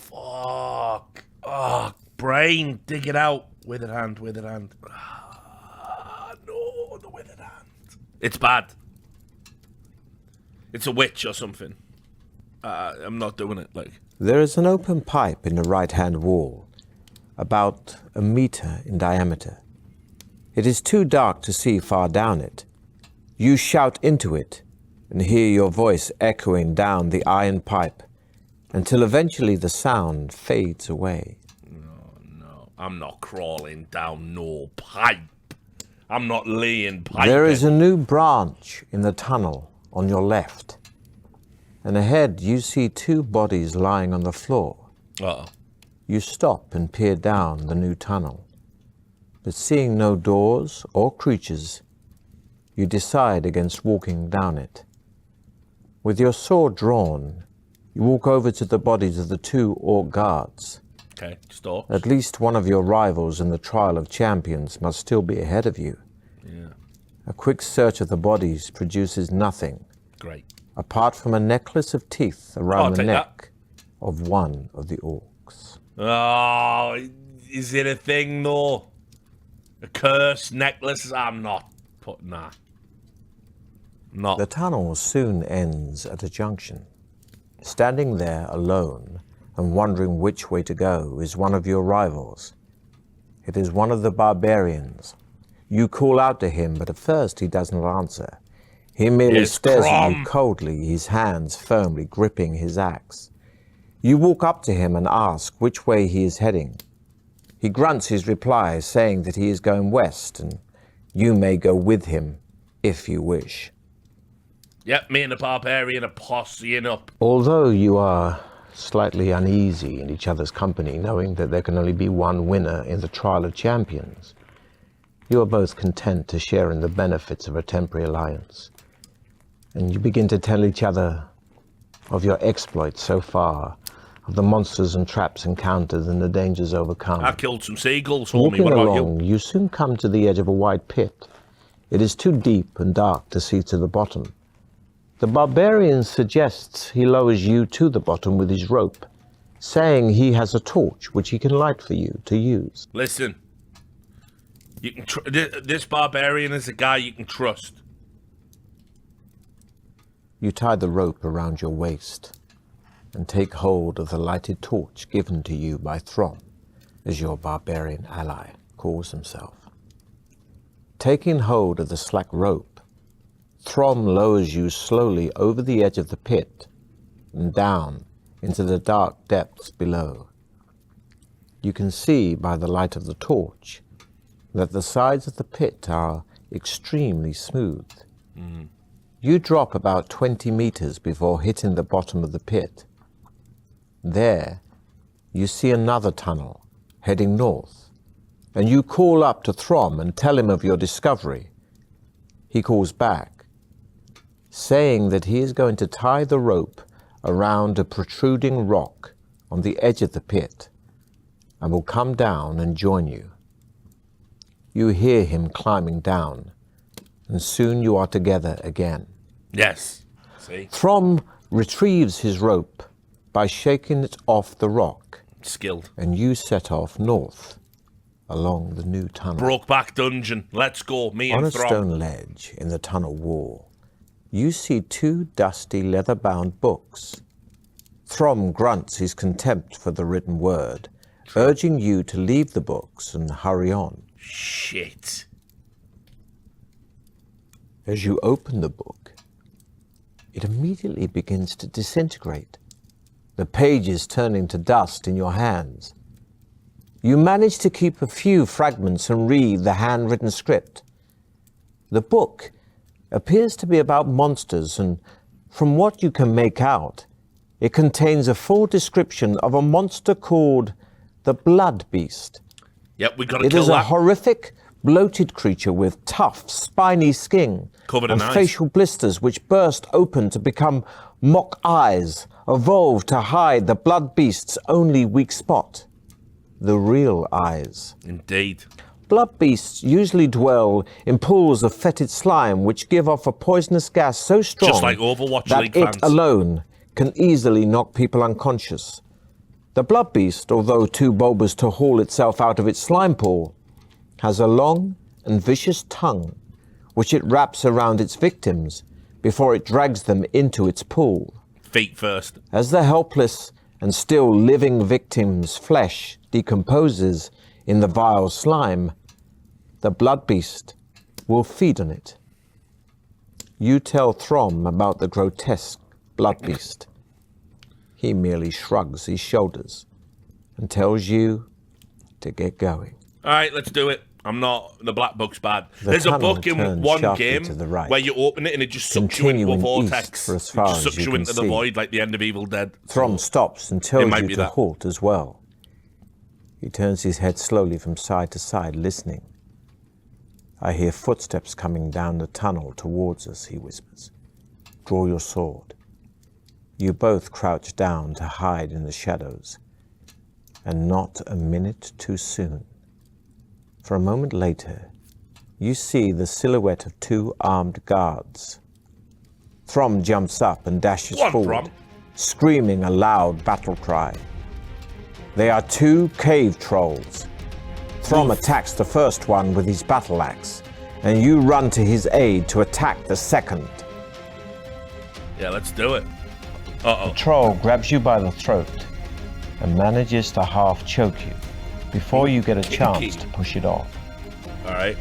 Fuck. Oh, brain, dig it out. Withered hand, withered hand. Ah, no, the withered hand. It's bad. It's a witch or something. I'm not doing it, like. There is an open pipe in the right-hand wall, about a meter in diameter. It is too dark to see far down it. You shout into it and hear your voice echoing down the iron pipe until eventually the sound fades away. No, I'm not crawling down no pipe. I'm not laying pipe. There is a new branch in the tunnel on your left, and ahead you see two bodies lying on the floor. Uh-oh. You stop and peer down the new tunnel, but seeing no doors or creatures, you decide against walking down it. With your sword drawn, you walk over to the bodies of the two orc guards. Okay, stop. At least one of your rivals in the Trial of Champions must still be ahead of you. Yeah, A quick search of the bodies produces nothing, great. apart from a necklace of teeth I'll around the take neck of one of the orcs. Oh, is it a thing though? A curse necklace? I'm not putting that. Not. The tunnel soon ends at a junction. Standing there alone and wondering which way to go is one of your rivals. It is one of the barbarians. You call out to him, but at first he does not answer. He merely It's stares at Throm. you coldly, his hands firmly gripping his axe. You walk up to him and ask which way he is heading. He grunts his reply, saying that he is going west, and you may go with him if you wish. Yep, me and the barbarian are posseing up. Although you are slightly uneasy in each other's company, knowing that there can only be one winner in the Trial of Champions, you are both content to share in the benefits of a temporary alliance. And you begin to tell each other of your exploits so far, of the monsters and traps encountered and the dangers overcome. I killed some seagulls, homie. Walking What about you? along, you soon come to the edge of a wide pit. It is too deep and dark to see to the bottom. The barbarian suggests he lowers you to the bottom with his rope, saying he has a torch which he can light for you to use. Listen, you can this barbarian is a guy you can trust. You tie the rope around your waist and take hold of the lighted torch given to you by Throm, as your barbarian ally calls himself. Taking hold of the slack rope, Throm lowers you slowly over the edge of the pit and down into the dark depths below. You can see by the light of the torch that the sides of the pit are extremely smooth. You drop about 20 meters before hitting the bottom of the pit. There, you see another tunnel heading north, and you call up to Throm and tell him of your discovery. He calls back, saying that he is going to tie the rope around a protruding rock on the edge of the pit and will come down and join you. You hear him climbing down, and soon you are together again. Yes. See? Throm retrieves his rope by shaking it off the rock, Skilled. and you set off north along the new tunnel. Brokeback dungeon. Let's go. Me On and a Throm. stone ledge in the tunnel wall, you see 2 dusty leather-bound books. Throm grunts his contempt for the written word, urging you to leave the books and hurry on. Shit. As you open the book, it immediately begins to disintegrate, the pages turning to dust in your hands. You manage to keep a few fragments and read the handwritten script. The book appears to be about monsters, and from what you can make out, it contains a full description of a monster called the Blood Beast. Yep, we gotta It kill is that. a horrific, bloated creature with tough, spiny skin Covered and in eyes. facial blisters which burst open to become mock eyes, evolved to hide the Blood Beast's only weak spot, the real eyes. Indeed. Blood beasts usually dwell in pools of fetid slime which give off a poisonous gas so strong Just like Overwatch that League it fans. alone can easily knock people unconscious. The blood beast, although too bulbous to haul itself out of its slime pool, has a long and vicious tongue which it wraps around its victims before it drags them into its pool. Feet first. As the helpless and still living victim's flesh decomposes in the vile slime, the blood beast will feed on it. You tell Throm about the grotesque blood beast. He merely shrugs his shoulders and tells you to get going. All right, let's do it. I'm not. The black book's bad. The There's a tunnel book in turns one sharply game to the right, where you open it and it just sucks you into a continuing east vortex. for as It far just as sucks you you can into the see. void like the end of Evil Dead. Throm stops and tells might you be to that. halt as well. He turns his head slowly from side to side, listening. I hear footsteps coming down the tunnel towards us, he whispers. Draw your sword. You both crouch down to hide in the shadows, and not a minute too soon. For a moment later, you see the silhouette of 2 armed guards. Throm jumps up and dashes Go on, forward, Throm. screaming a loud battle cry. They are 2 cave trolls. Throm attacks the first one with his battle axe, and you run to his aid to attack the second. Yeah, let's do it. Uh-oh. The troll grabs you by the throat and manages to half choke you before you get a chance to push it off. All right.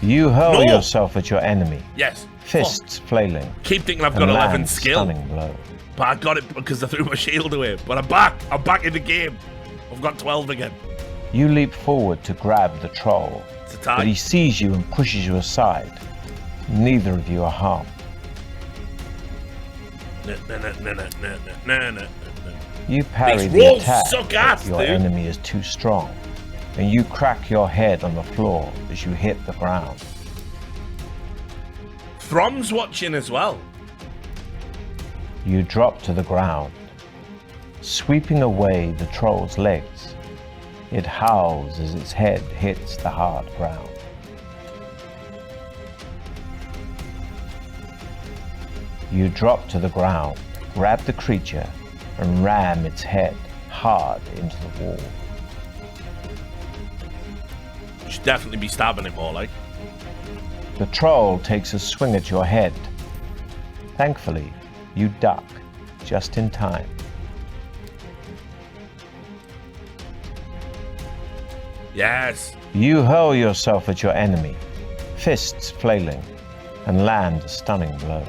You hurl No! yourself at your enemy, Yes. fists flailing, Keep thinking I've and got 11 land skill. stunning blow. But I got it because I threw my shield away. But I'm back. I'm back in the game. I've got 12 again. You leap forward to grab the troll, It's a but he tie. sees you and pushes you aside. Neither of you are harmed. You parry These the rolls attack, suck but ass, your dude. enemy is too strong, and you crack your head on the floor as you hit the ground. Throm's watching as well. You drop to the ground, sweeping away the troll's legs. It howls as its head hits the hard ground. You drop to the ground, grab the creature, and ram its head hard into the wall. Should definitely be stabbing it more like. The troll takes a swing at your head. Thankfully, you duck just in time. Yes. You hurl yourself at your enemy, fists flailing, and land a stunning blow.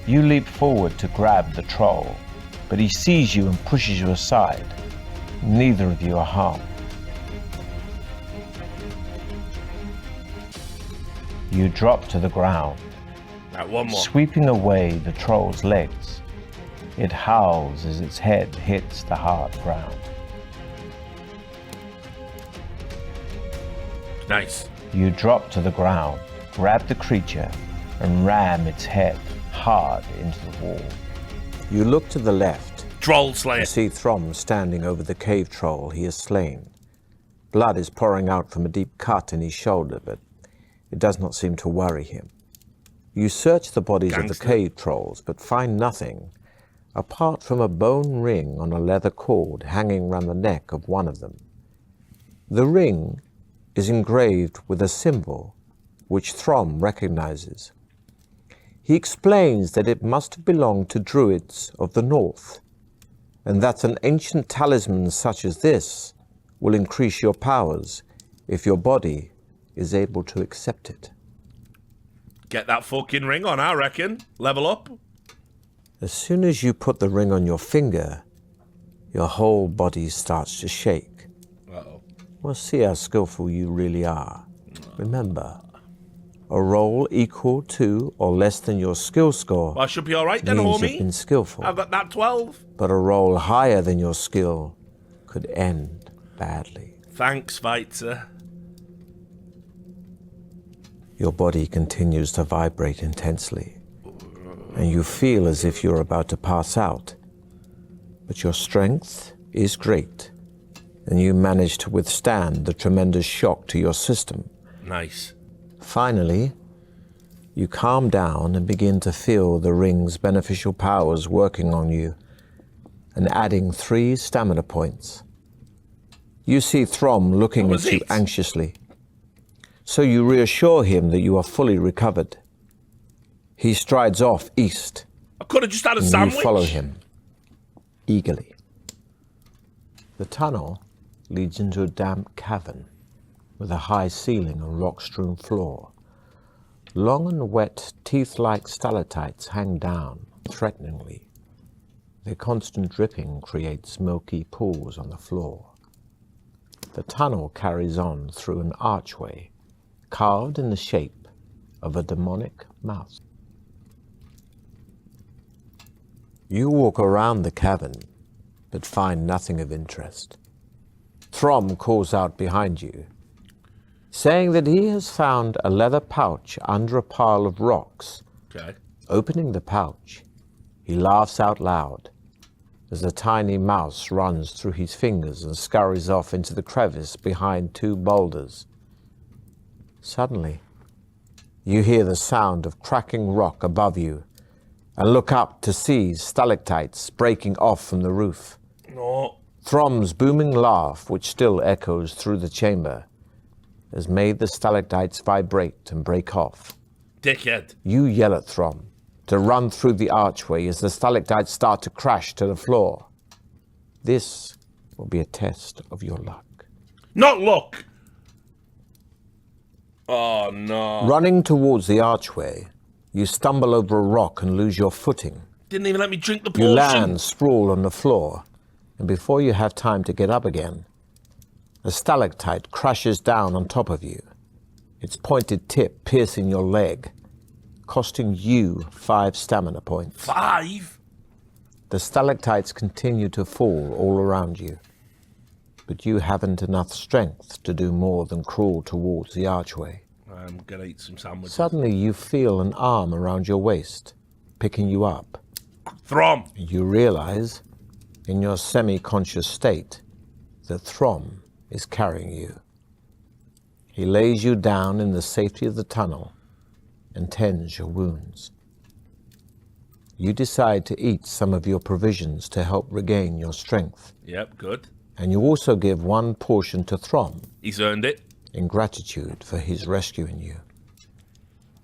You leap forward to grab the troll, but he sees you and pushes you aside. Neither of you are harmed. You drop to the ground, Right, one more. sweeping away the troll's legs. It howls as its head hits the hard ground. Nice. You drop to the ground, grab the creature, and ram its head hard into the wall. You look to the left Troll slayer. and see Throm standing over the cave troll he has slain. Blood is pouring out from a deep cut in his shoulder, but it does not seem to worry him. You search the bodies of Gangster. the cave trolls, but find nothing apart from a bone ring on a leather cord hanging round the neck of one of them. The ring is engraved with a symbol which Throm recognizes. He explains that it must have belonged to druids of the north, and that an ancient talisman such as this will increase your powers if your body is able to accept it. Get that fucking ring on, I reckon. Level up. As soon as you put the ring on your finger, your whole body starts to shake. Uh-oh. We'll see how skillful you really are. Remember, a roll equal to or less than your skill score Well, I should be all right then, means homie. you've been skillful. I've got that 12. But a roll higher than your skill could end badly. Thanks, fighter. Your body continues to vibrate intensely, and you feel as if you're about to pass out. But your strength is great, and you manage to withstand the tremendous shock to your system. Nice. Finally, you calm down and begin to feel the ring's beneficial powers working on you and adding 3 stamina points. You see Throm looking at you anxiously, so you reassure him that you are fully recovered. He strides off east. I could have just had a and sandwich. You follow him eagerly. The tunnel leads into a damp cavern with a high ceiling and rock-strewn floor. Long and wet, teeth-like stalactites hang down threateningly. Their constant dripping creates milky pools on the floor. The tunnel carries on through an archway carved in the shape of a demonic mouse. You walk around the cavern, but find nothing of interest. Throm calls out behind you, saying that he has found a leather pouch under a pile of rocks. Okay. Opening the pouch, he laughs out loud as a tiny mouse runs through his fingers and scurries off into the crevice behind 2 boulders. Suddenly, you hear the sound of cracking rock above you and look up to see stalactites breaking off from the roof. No. Throm's booming laugh, which still echoes through the chamber, has made the stalactites vibrate and break off. Dickhead. You yell at Throm to run through the archway as the stalactites start to crash to the floor. This will be a test of your luck. Not luck. Oh, no. Running towards the archway, you stumble over a rock and lose your footing. Didn't even let me drink the potion. You land sprawled on the floor, and before you have time to get up again, a stalactite crashes down on top of you, its pointed tip piercing your leg, costing you 5 stamina points. 5? The stalactites continue to fall all around you, but you haven't enough strength to do more than crawl towards the archway. I'm gonna eat some sandwiches. Suddenly you feel an arm around your waist, picking you up. Throm. You realize, in your semi-conscious state, that Throm is carrying you. He lays you down in the safety of the tunnel and tends your wounds. You decide to eat some of your provisions to help regain your strength. Yep, good. And you also give 1 portion to Throm. He's earned it. In gratitude for his rescuing you.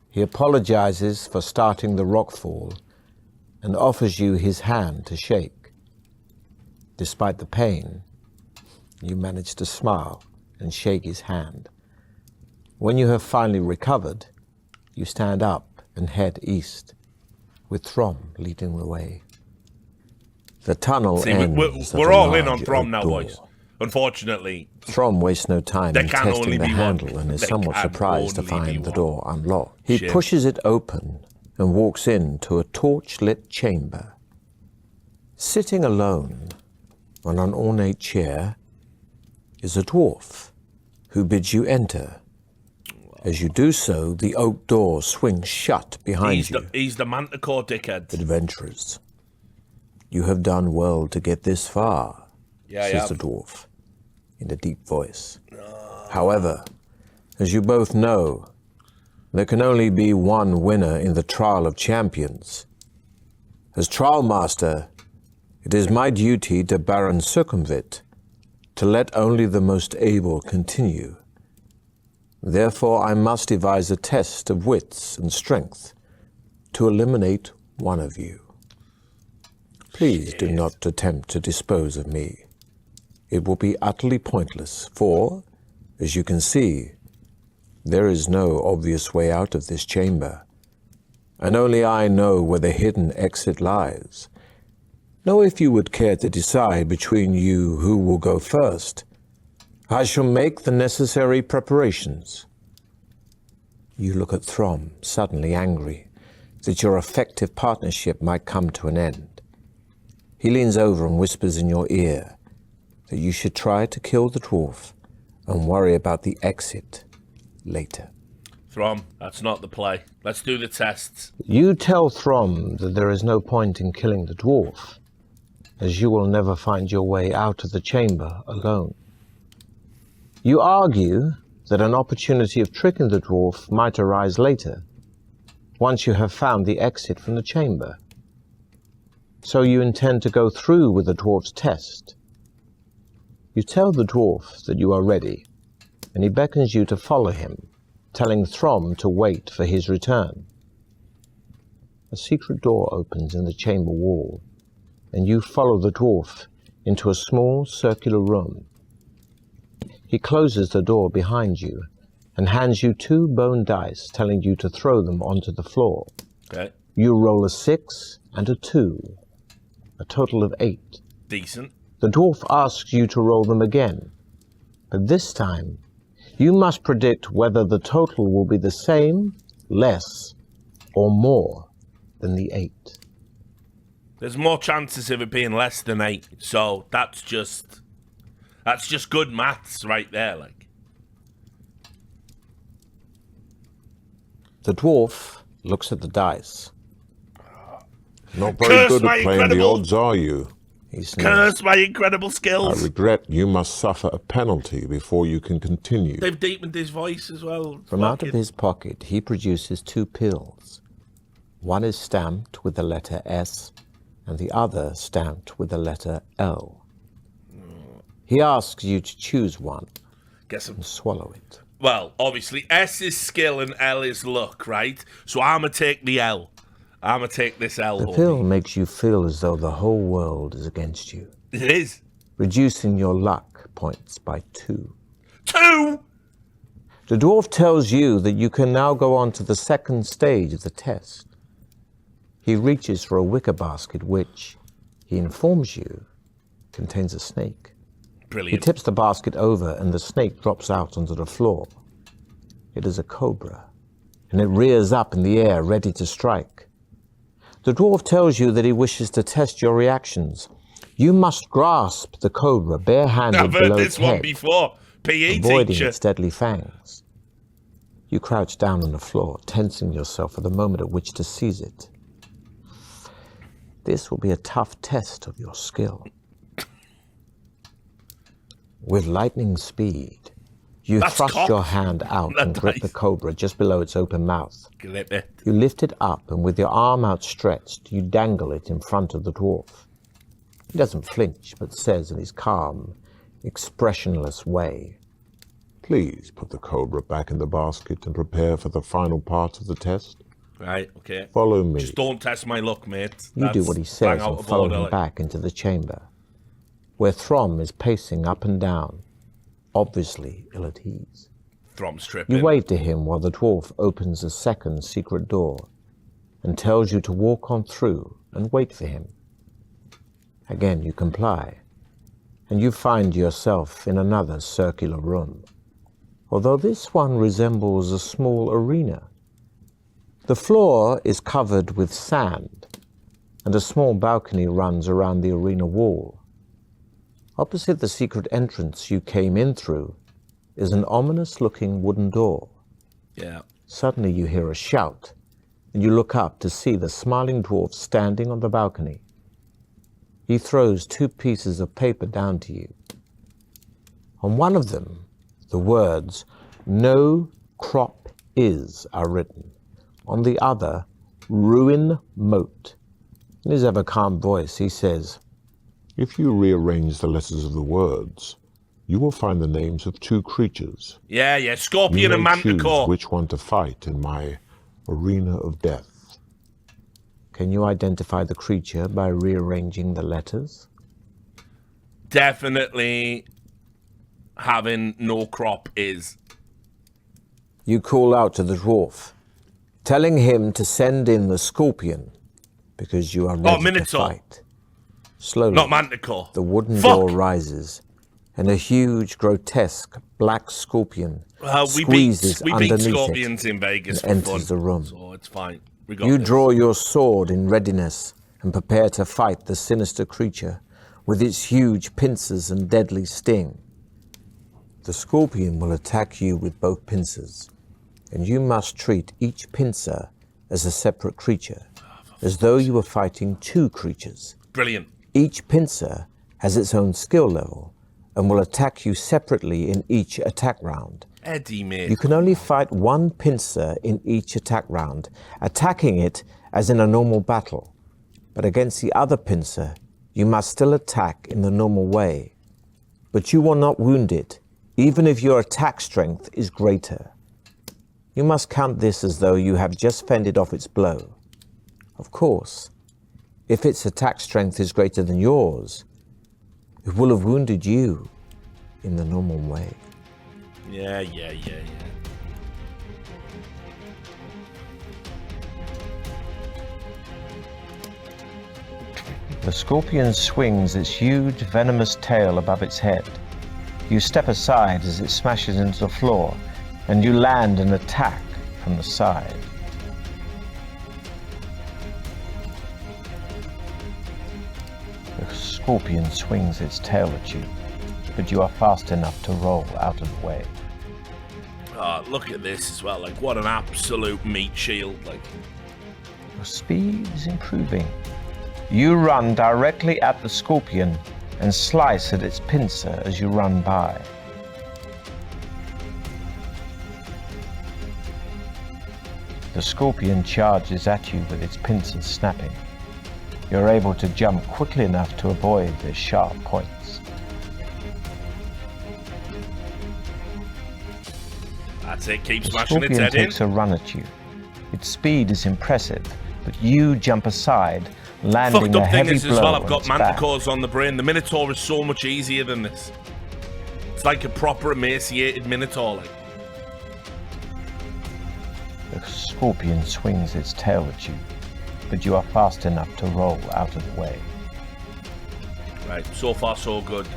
He apologizes for starting the rockfall and offers you his hand to shake. Despite the pain, you manage to smile and shake his hand. When you have finally recovered, you stand up and head east, with Throm leading the way. The tunnel ends. We're all in on Throm now, boys. Unfortunately, Throm wastes no time in testing the handle one. and is There somewhat can surprised to only find be the one. door unlocked. He Shit. pushes it open and walks into a torch-lit chamber. Sitting alone on an ornate chair is a dwarf who bids you enter. As you do so, the oak door swings shut behind you. He's the manticore dickhead. Adventurers, you have done well to get this far, says the dwarf in a deep voice. However, as you both know, there can only be one winner in the Trial of Champions. As Trial Master, it is my duty to Baron Circumvit to let only the most able continue, Therefore, I must devise a test of wits and strength to eliminate one of you. Please do not attempt to dispose of me. It will be utterly pointless, for, as you can see, there is no obvious way out of this chamber, and only I know where the hidden exit lies. Now, if you would care to decide between you who will go first, I shall make the necessary preparations. You look at Throm, suddenly angry that your effective partnership might come to an end. He leans over and whispers in your ear that you should try to kill the dwarf and worry about the exit later. Throm, that's not the play. Let's do the tests. You tell Throm that there is no point in killing the dwarf, as you will never find your way out of the chamber alone. You argue that an opportunity of tricking the dwarf might arise later, once you have found the exit from the chamber. So you intend to go through with the dwarf's test. You tell the dwarf that you are ready, and he beckons you to follow him, telling Throm to wait for his return. A secret door opens in the chamber wall, and you follow the dwarf into a small circular room. He closes the door behind you and hands you 2 bone dice, telling you to throw them onto the floor. Okay. You roll a 6 and a 2, a total of 8. Decent. The dwarf asks you to roll them again, but this time you must predict whether the total will be the same, less, or more than the 8. There's more chances of it being less than 8, so that's just good maths right there, like. The dwarf looks at the dice. Not very good at playing the incredible- odds, are you? He sneers. Curse my incredible I skills. regret you must suffer a penalty before you can continue. They've deepened his voice as well. From out of his pocket, he produces 2 pills. One is stamped with the letter S, and the other stamped with the letter L. He asks you to choose one Guess I'm... and swallow it. Well, obviously, S is skill and L is luck, right? So I'm going to take the L. I'm going to take this L. The pill makes you feel as though the whole world is against you, It is. reducing your luck points by 2. 2! The dwarf tells you that you can now go on to the second stage of the test. He reaches for a wicker basket which, he informs you, contains a snake. He Brilliant. tips the basket over and the snake drops out onto the floor. It is a cobra, and it rears up in the air, ready to strike. The dwarf tells you that he wishes to test your reactions. You must grasp the cobra barehanded I've heard below this its one head, before. PE avoiding teacher. its deadly fangs. You crouch down on the floor, tensing yourself for the moment at which to seize it. This will be a tough test of your skill. With lightning speed, you That's thrust cocked. your hand out That and grip the dice. cobra just below its open mouth. Grip it. You lift it up, and with your arm outstretched, you dangle it in front of the dwarf. He doesn't flinch, but says in his calm, expressionless way, Please put the cobra back in the basket and prepare for the final part of the test. Right, okay. Follow me. Just don't test my luck, mate. You do what he says and follow him like. back into the chamber, where Throm is pacing up and down, obviously ill at ease. Throm's tripping. You wave to him while the dwarf opens a second secret door and tells you to walk on through and wait for him. Again you comply, and you find yourself in another circular room, although this one resembles a small arena. The floor is covered with sand, and a small balcony runs around the arena wall. Opposite the secret entrance you came in through is an ominous-looking wooden door. Yeah. Suddenly you hear a shout, and you look up to see the smiling dwarf standing on the balcony. He throws 2 pieces of paper down to you. On one of them, the words, "No crop is," are written. On the other, "Ruin moat." In his ever calm voice, he says, If you rearrange the letters of the words, You will find the names of 2 creatures. Yeah, Scorpion and You may choose Manticore. which one to fight in my arena of death. Can you identify the creature by rearranging the letters? Definitely having no crop is. You call out to the dwarf, telling him to send in the scorpion because you are ready to Minotaur. fight. Slowly, Not Manticore. the wooden Fuck. door rises, and a huge, grotesque black scorpion We beat squeezes Scorpions underneath it in Vegas and for enters fun, the room. so it's fine. We got You this. draw your sword in readiness and prepare to fight the sinister creature with its huge pincers and deadly sting. The scorpion will attack you with both pincers, and you must treat each pincer as a separate creature, as though you were fighting 2 creatures. Brilliant. Each pincer has its own skill level and will attack you separately in each attack round. Eddy, mate. You can only fight 1 pincer in each attack round, attacking it as in a normal battle. But against the other pincer, you must still attack in the normal way. But you will not wound it, even if your attack strength is greater. You must count this as though you have just fended off its blow. Of course, if its attack strength is greater than yours, it will have wounded you in the normal way. Yeah. The scorpion swings its huge, venomous tail above its head. You step aside as it smashes into the floor, and you land an attack from the side. The scorpion swings its tail at you, but you are fast enough to roll out of the way. Look at this as well. Like, what an absolute meat shield. Like, Your speed is improving. You run directly at the scorpion and slice at its pincer as you run by. The scorpion charges at you with its pincers snapping. You're able to jump quickly enough to avoid their sharp points. that's it. Keep The smashing its scorpion head in. takes a run at you. Its speed is impressive, but you jump aside, landing Fucked a up thing heavy is as blow well, I've on got its back. manticores on the brain. The Minotaur is so much easier than this. It's like a proper emaciated Minotaur. Like, The scorpion swings its tail at you, but you are fast enough to roll out of the way. right, so far so good.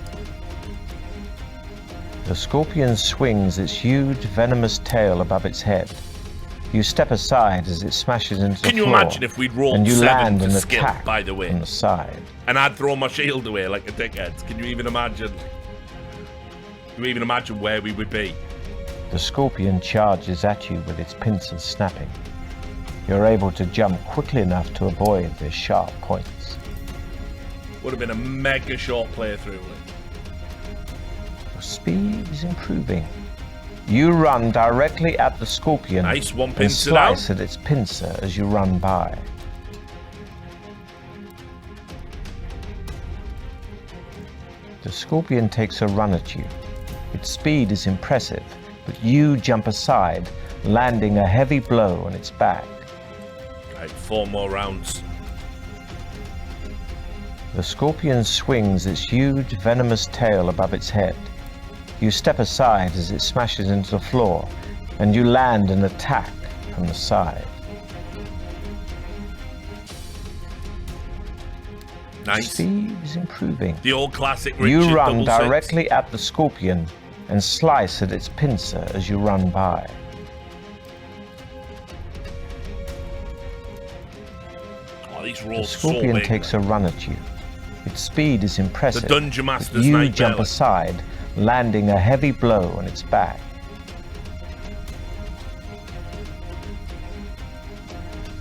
The scorpion swings its huge, venomous tail above its head. You step aside as it smashes into the Can you floor, imagine if we'd rolled and you 7 land to an skill, attack by the way, from the side. and I'd throw my shield away like a dickhead? Can you even imagine? Can you even imagine where we would be? The scorpion charges at you with its pincers snapping. You're able to jump quickly enough to avoid their sharp points. Would have been a mega short playthrough. Like. Your speed is improving. You run directly at the scorpion Nice, one and pincer down. slice at its pincer as you run by. The scorpion takes a run at you. Its speed is impressive, but you jump aside, landing a heavy blow on its back. Right, 4 more rounds. The scorpion swings its huge, venomous tail above its head. You step aside as it smashes into the floor, and you land an attack from the side. Nice. Speed is improving. The old classic Richard You run double six. directly at the scorpion and slice at its pincer as you run by. Oh, these The rolls so scorpion big. takes a run at you. Its speed is impressive. The Dungeon but Master's you Nightmare. jump aside, landing a heavy blow on its back.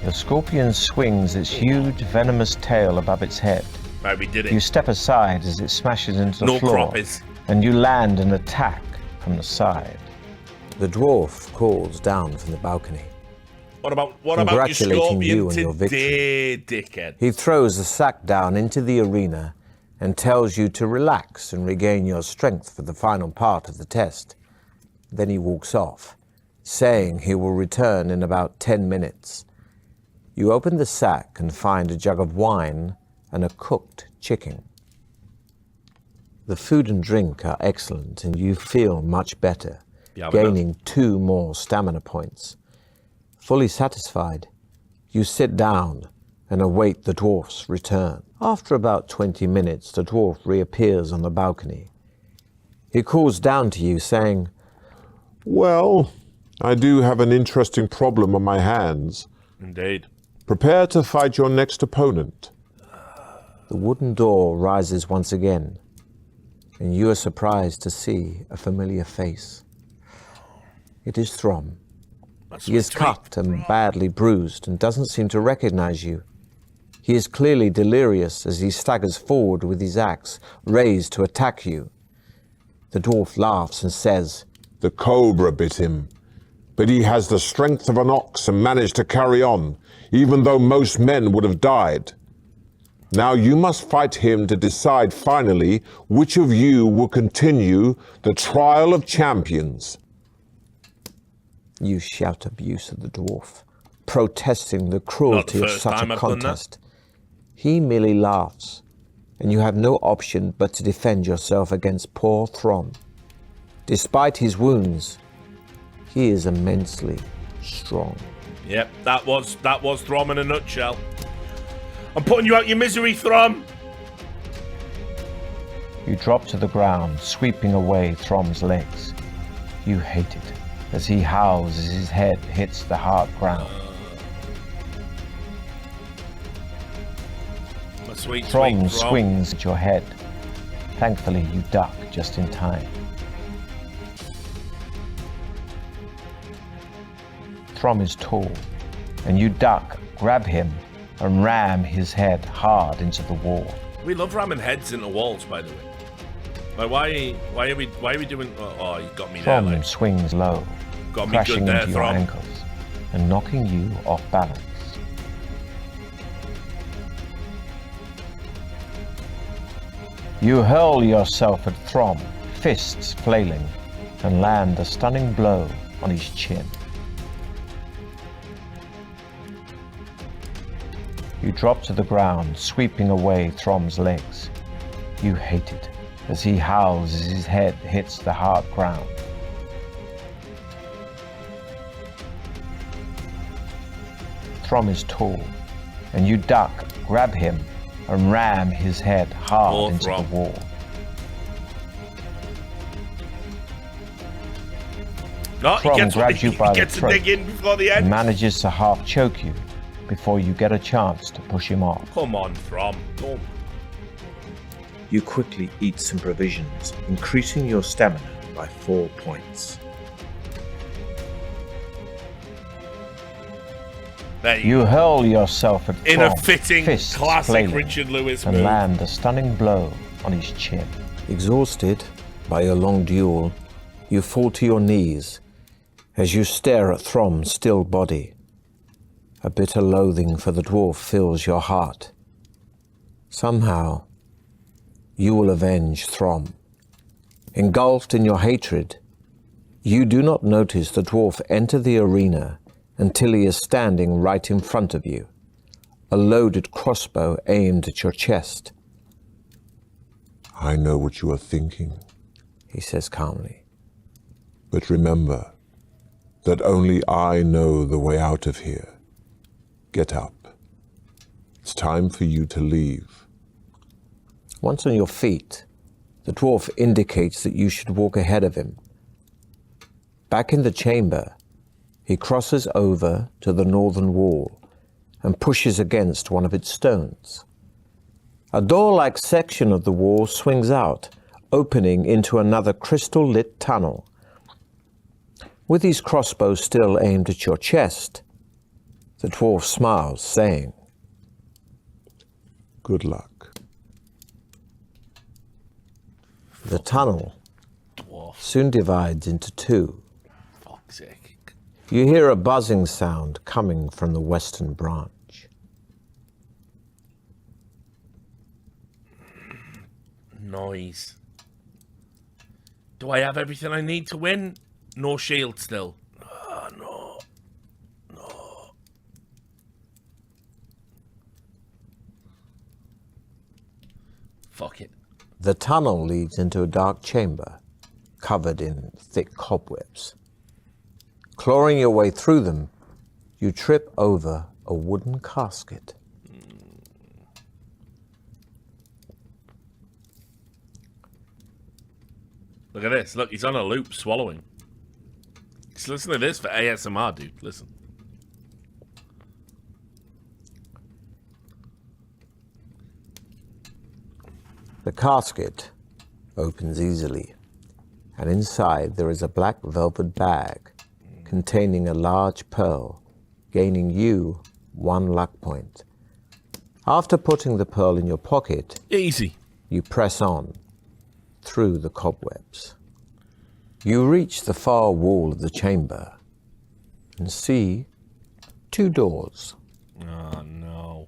The scorpion swings its huge, venomous tail above its head. Right, we did it. You step aside as it smashes into the No floor, croppies. and you land an attack from the side. The dwarf calls down from the balcony. What about your Congratulating scorpion you on your today, dickhead? He throws the sack down into the arena and tells you to relax and regain your strength for the final part of the test. Then he walks off, saying he will return in about 10 minutes. You open the sack and find a jug of wine and a cooked chicken. The food and drink are excellent, and you feel much better, gaining 2 more stamina points. Fully satisfied, you sit down and await the dwarf's return. After about 20 minutes, the dwarf reappears on the balcony. He calls down to you, saying, Well, I do have an interesting problem on my hands. Indeed. Prepare to fight your next opponent. The wooden door rises once again, and you are surprised to see a familiar face. It is Throm. He is cut and badly bruised and doesn't seem to recognize you. He is clearly delirious as he staggers forward with his axe raised to attack you. The dwarf laughs and says, The cobra bit him, but he has the strength of an ox and managed to carry on, even though most men would have died. Now you must fight him to decide finally which of you will continue the trial of champions. You shout abuse at the dwarf, protesting the cruelty of such a contest. He merely laughs, and you have no option but to defend yourself against poor Throm. Despite his wounds, he is immensely strong. Yep, that was Throm in a nutshell. I'm putting you out your misery, Throm. You drop to the ground, sweeping away Throm's legs. You hate it as he howls as his head hits the hard ground. Throm swings at your head. Thankfully, you duck just in time. Throm is tall, and you duck, grab him, and ram his head hard into the wall. We love ramming heads into walls, by the way. Like, why are we doing? Oh, you got me there. Throm swings low, Got me crashing good there, into your Throm. ankles and knocking you off balance. You hurl yourself at Throm, fists flailing, and land a stunning blow on his chin. You drop to the ground, sweeping away Throm's legs. You hate it as he howls as his head hits the hard ground. Throm is tall, and you duck, grab him, and ram his head hard into the wall. No, Throm grabs you by the gets throat to dig in before the end. and manages to half choke you before you get a chance to push him off. Come on, Throm. Go. You quickly eat some provisions, increasing your stamina by 4 points. You hurl yourself at in Throm, a fitting, fists classic flailing, Richard Lewis and move. land a stunning blow on his chin. Exhausted by your long duel, you fall to your knees as you stare at Throm's still body. A bitter loathing for the dwarf fills your heart. Somehow, you will avenge Throm. Engulfed in your hatred, you do not notice the dwarf enter the arena until he is standing right in front of you, a loaded crossbow aimed at your chest. I know what you are thinking, He says calmly. but remember that only I know the way out of here. Get up. It's time for you to leave. Once on your feet, the dwarf indicates that you should walk ahead of him. Back in the chamber, he crosses over to the northern wall and pushes against one of its stones. A door-like section of the wall swings out, opening into another crystal-lit tunnel. With his crossbow still aimed at your chest, the dwarf smiles, saying, Good luck. The tunnel soon divides into two. Fuck's sake. You hear a buzzing sound coming from the western branch. noise. Do I have everything I need to win? No shield still. Oh, no. No. Fuck it. The tunnel leads into a dark chamber, covered in thick cobwebs. Clawing your way through them, you trip over a wooden casket. Look at this. Look, he's on a loop swallowing. Just listen to this for ASMR, dude. Listen. The casket opens easily, and inside there is a black velvet bag containing a large pearl, gaining you 1 luck point. After putting the pearl in your pocket, Easy. you press on through the cobwebs. You reach the far wall of the chamber and see 2 doors. Oh, no.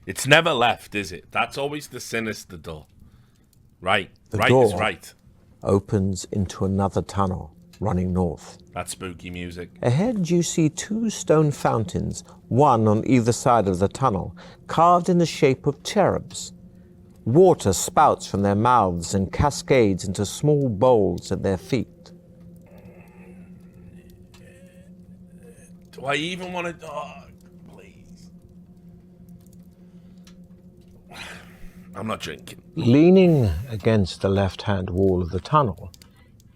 It's never left, is it? That's always the sinister door. Right. The right door is right. opens into another tunnel running north. That's spooky music. Ahead you see 2 stone fountains, one on either side of the tunnel, carved in the shape of cherubs. Water spouts from their mouths and cascades into small bowls at their feet. Do I even want to... Oh, please. I'm not drinking. Leaning against the left-hand wall of the tunnel,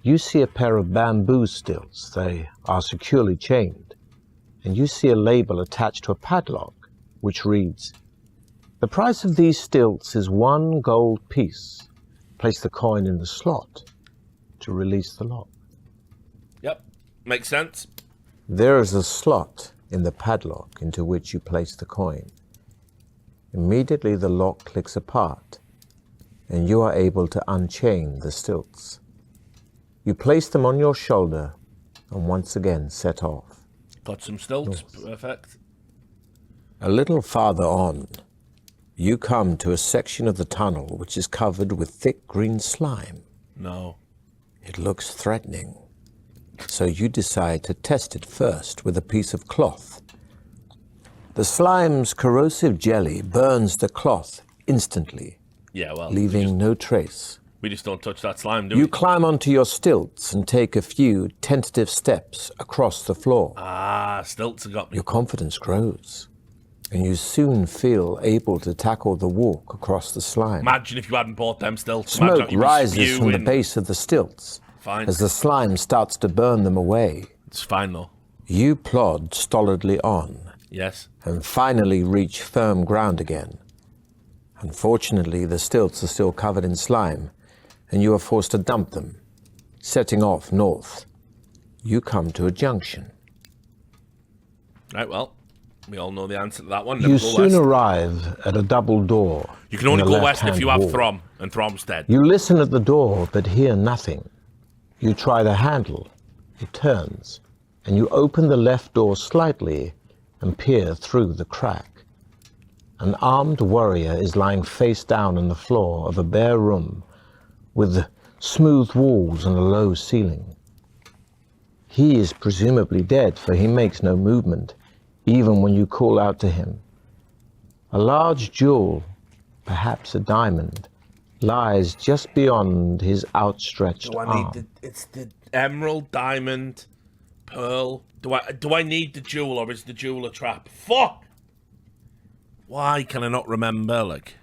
you see a pair of bamboo stilts. They are securely chained, and you see a label attached to a padlock, which reads, "The price of these stilts is 1 gold piece. Place the coin in the slot to release the lock." Yep. Makes sense. There is a slot in the padlock into which you place the coin. Immediately the lock clicks apart, and you are able to unchain the stilts. You place them on your shoulder and once again set off. Got some stilts. Perfect. A little farther on, you come to a section of the tunnel which is covered with thick green slime. No. It looks threatening, so you decide to test it first with a piece of cloth. The slime's corrosive jelly burns the cloth instantly, Yeah, well, leaving no trace. we just don't touch that slime, do You we? climb onto your stilts and take a few tentative steps across the floor. Ah, stilts have got me. Your confidence grows, and you soon feel able to tackle the walk across the slime. Imagine if you hadn't bought them stilts. Imagine Smoke how you'd be rises from the spewing. base of the stilts Fine. as the slime starts to burn them away. It's fine, though. You plod stolidly on Yes. and finally reach firm ground again. Unfortunately, the stilts are still covered in slime, and you are forced to dump them. Setting off north, you come to a junction. Right, well, we all know the answer to that one. You Never go soon west. arrive at a double door. You can only in the go west if left-hand you have wall. Throm, and Throm's dead. You listen at the door, but hear nothing. You try the handle. It turns, and you open the left door slightly and peer through the crack. An armed warrior is lying face down on the floor of a bare room with smooth walls and a low ceiling. He is presumably dead, for he makes no movement, even when you call out to him. A large jewel, perhaps a diamond, lies just beyond his outstretched Do I arm. need the... It's the emerald, diamond, pearl. Do I need the jewel, or is the jewel a trap? Fuck! Why can I not remember? Like,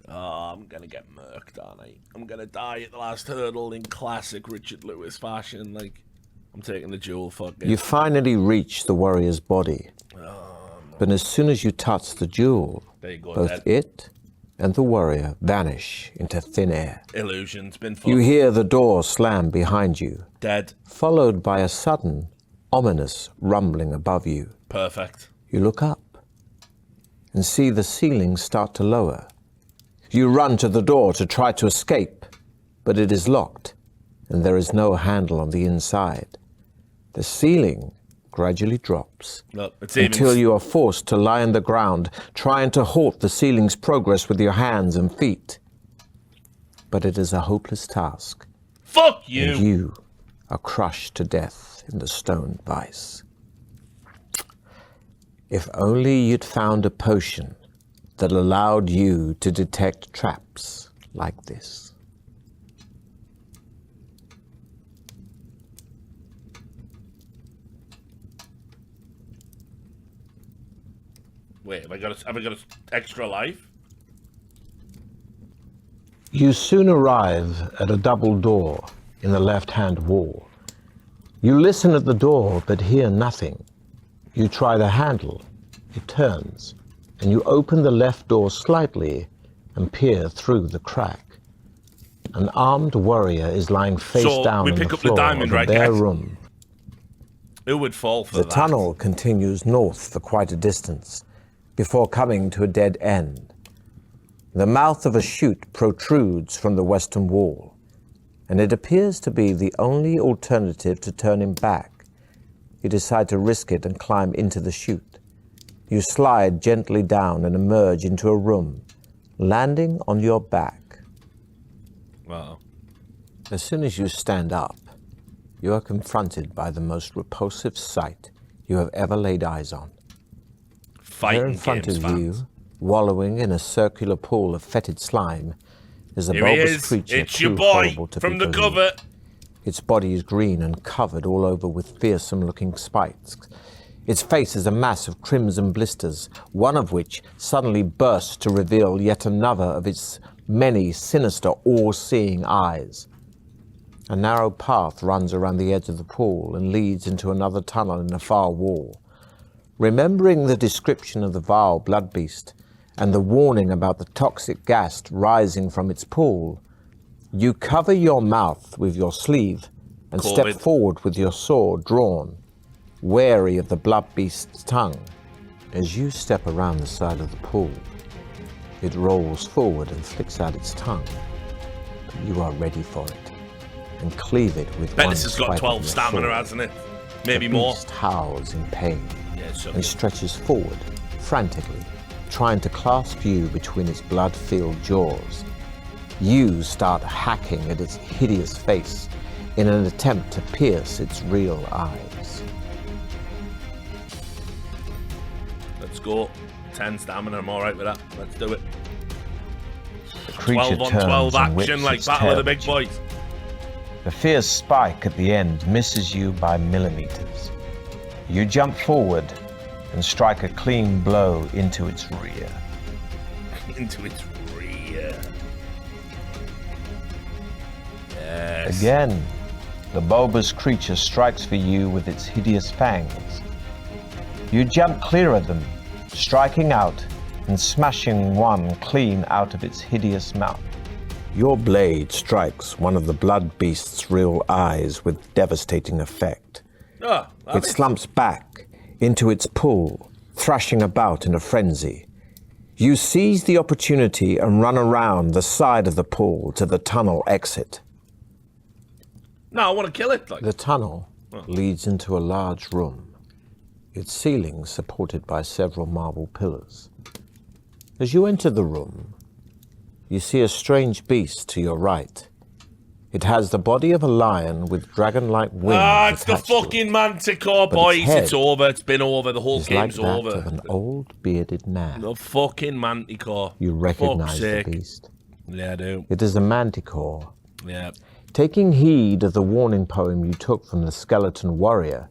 oh, I'm gonna get murked, aren't I? I'm gonna die at the last hurdle in classic Richard Lewis fashion. Like, I'm taking the jewel, fuck it. You finally reach the warrior's body, but as soon as you touch the jewel, There you go, both dead. it and the warrior vanish into thin air. Illusion's been fun. You hear the door slam behind you, Dead. followed by a sudden, ominous rumbling above you. Perfect. You look up and see the ceiling start to lower. You run to the door to try to escape, but it is locked, and there is no handle on the inside. The ceiling gradually drops Look, it's even... until you are forced to lie on the ground, trying to halt the ceiling's progress with your hands and feet. but it is a hopeless task. Fuck you! And you are crushed to death in the stone vice. If only you'd found a potion that allowed you to detect traps like this. Wait, have I got an extra life? You soon arrive at a double door in the left-hand wall. You listen at the door but hear nothing. You try the handle, it turns, and you open the left door slightly and peer through the crack. An armed warrior is lying face down on the floor of a bare room. Who would fall for that? The tunnel continues north for quite a distance before coming to a dead end. The mouth of a chute protrudes from the western wall, and it appears to be the only alternative to turn him back. You decide to risk it and climb into the chute. You slide gently down and emerge into a room, landing on your back. Wow. As soon as you stand up, you are confronted by the most repulsive sight you have ever laid eyes on. There in front of you, wallowing in a circular pool of fetid slime, is a bulbous creature it's your too boy horrible to from be the believed. cover. Its body is green and covered all over with fearsome-looking spikes. Its face is a mass of crimson blisters, one of which suddenly bursts to reveal yet another of its many sinister, all-seeing eyes. A narrow path runs around the edge of the pool and leads into another tunnel in the far wall. Remembering the description of the vile blood beast and the warning about the toxic gas rising from its pool, you cover your mouth with your sleeve and step forward with your sword drawn, wary of the blood beast's tongue. As you step around the side of the pool, it rolls forward and flicks out its tongue. But you are ready for it and cleave it with one This has got 12 stamina, hasn't it? Maybe more. The beast howls in pain Yeah, and stretches forward frantically, trying to clasp you between its blood-filled jaws. You start hacking at its hideous face in an attempt to pierce its real eyes. Let's go. 10 stamina, I'm alright with that. Let's do it. The creature 12 on turns 12 and action, whips like its Battle of tail the Big at you. Boys. The fierce spike at the end misses you by millimeters. You jump forward and strike a clean blow into its rear. Into its rear. Yes. Again, the bulbous creature strikes for you with its hideous fangs. You jump clear of them, striking out and smashing one clean out of its hideous mouth. Your blade strikes one of the blood beast's real eyes with devastating effect. Oh, It slumps back into its pool, thrashing about in a frenzy. You seize the opportunity and run around the side of the pool to the tunnel exit. No, I want to kill it. Like. The tunnel leads into a large room, its ceiling supported by several marble pillars. As you enter the room, you see a strange beast to your right. It has the body of a lion with dragon-like wings. Ah, it's the attached to fucking it, manticore, but boys. its head It's over. It's been over. The whole is like game's that over. of an old bearded man. The fucking manticore. You recognize the Fuck's sake. beast. Yeah, I do. It is a manticore. Yeah. Taking heed of the warning poem you took from the skeleton warrior,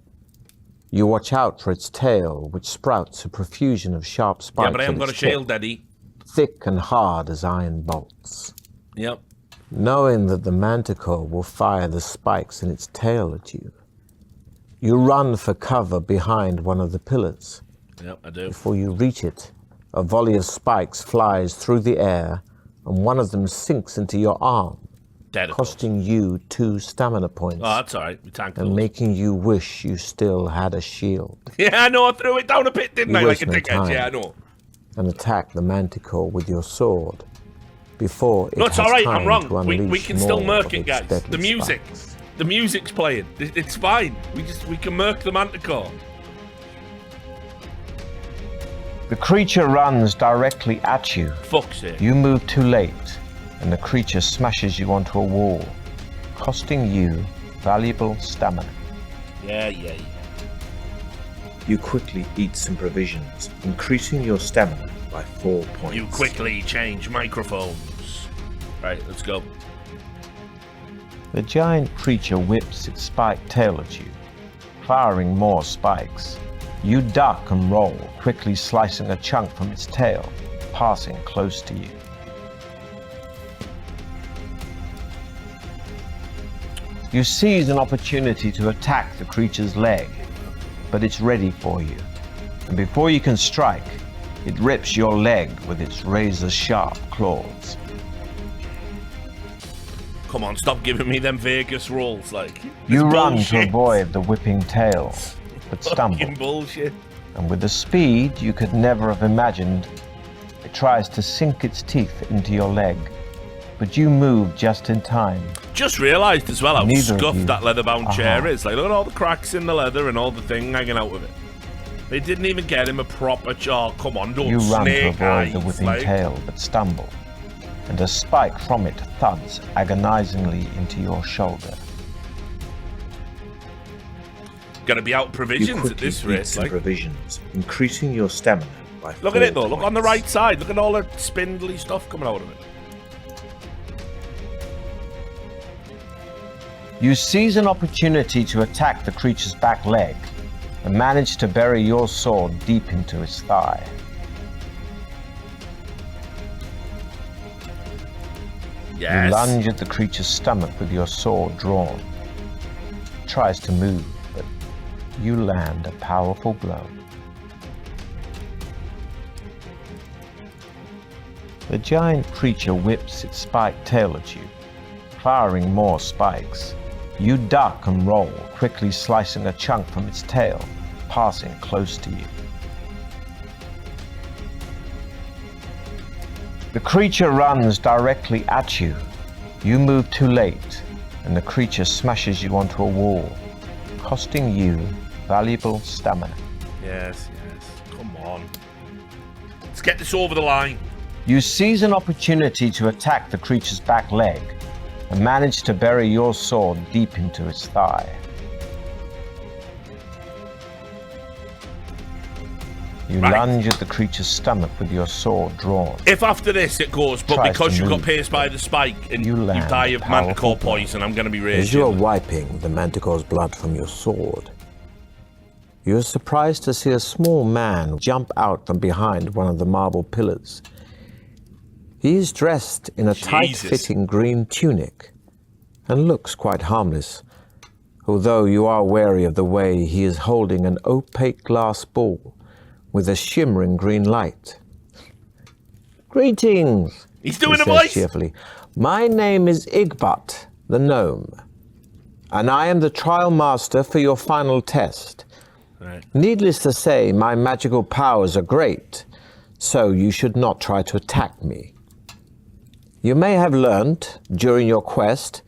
you watch out for its tail, which sprouts a profusion of sharp spikes. Yeah, but I haven't at got a its tip, shield, Eddie. thick and hard as iron bolts. Yep. Knowing that the manticore will fire the spikes in its tail at you, you run for cover behind one of the pillars. Yep, I do. Before you reach it, a volley of spikes flies through the air, and one of them sinks into your arm, Dead. Of course. costing you 2 stamina points. Oh, that's alright. We tank and those. making you wish you still had a shield, Yeah, I know. I threw it down a pit, didn't You I? Like a waste no dickhead. time. Yeah, I know. and attack the manticore with your sword before it No, it's has alright. time I'm wrong. to We unleash can still more murk of it, its guys. deadly The music. spikes. The music's playing. It's fine. We can murk the manticore. The creature runs directly at you. Fuck's sake. You move too late, and the creature smashes you onto a wall, costing you valuable stamina. Yeah. You quickly eat some provisions, increasing your stamina by 4 points. You quickly change microphones. Right, let's go. The giant creature whips its spiked tail at you, firing more spikes. You duck and roll, quickly slicing a chunk from its tail, passing close to you. You seize an opportunity to attack the creature's leg, but it's ready for you. And before you can strike, it rips your leg with its razor-sharp claws. Come on, stop giving me them Vegas rolls, like. You It's run bullshit. to avoid the whipping tail, but stumble. Fucking bullshit. And with a speed you could never have imagined, it tries to sink its teeth into your leg. But you move just in time. Just realised as well how Neither of you scuffed that leather-bound chair are. is. Like, look at all the cracks in the leather and all the thing hanging out of it. They didn't even get him a proper jar. Come on, don't You run to snake avoid eyes, the whipping like. tail, but stumble. And a spike from it thuds agonizingly into your shoulder. Gonna be out You provisions at quickly this eat rate, some like. provisions, increasing your stamina by 4 Look at it though, look on the points. right side. Look at all the spindly stuff coming out of it. You seize an opportunity to attack the creature's back leg and manage to bury your sword deep into its thigh. You Yes. lunge at the creature's stomach with your sword drawn. It tries to move, but you land a powerful blow. The giant creature whips its spiked tail at you, firing more spikes. You duck and roll, quickly slicing a chunk from its tail, passing close to you. The creature runs directly at you. You move too late, and the creature smashes you onto a wall, costing you valuable stamina. Yes. Come on. Let's get this over the line. You seize an opportunity to attack the creature's back leg and manage to bury your sword deep into its thigh. You Right. lunge at the creature's stomach with your sword drawn. If after this it goes, but Tries because to you got move. pierced by the spike and You you land die a of powerful manticore blow. poison, I'm going to be As you are raging. wiping the manticore's blood from your sword, you are surprised to see a small man jump out from behind one of the marble pillars. He is dressed in a tight-fitting green tunic and looks quite harmless, although you are wary of the way he is holding an opaque glass ball with a shimmering green light. Greetings, He's doing he a says voice. cheerfully. My name is Igbot, the gnome, and I am the trial master for your final test. Right. Needless to say, my magical powers are great, so you should not try to attack me. You may have learnt, during your quest,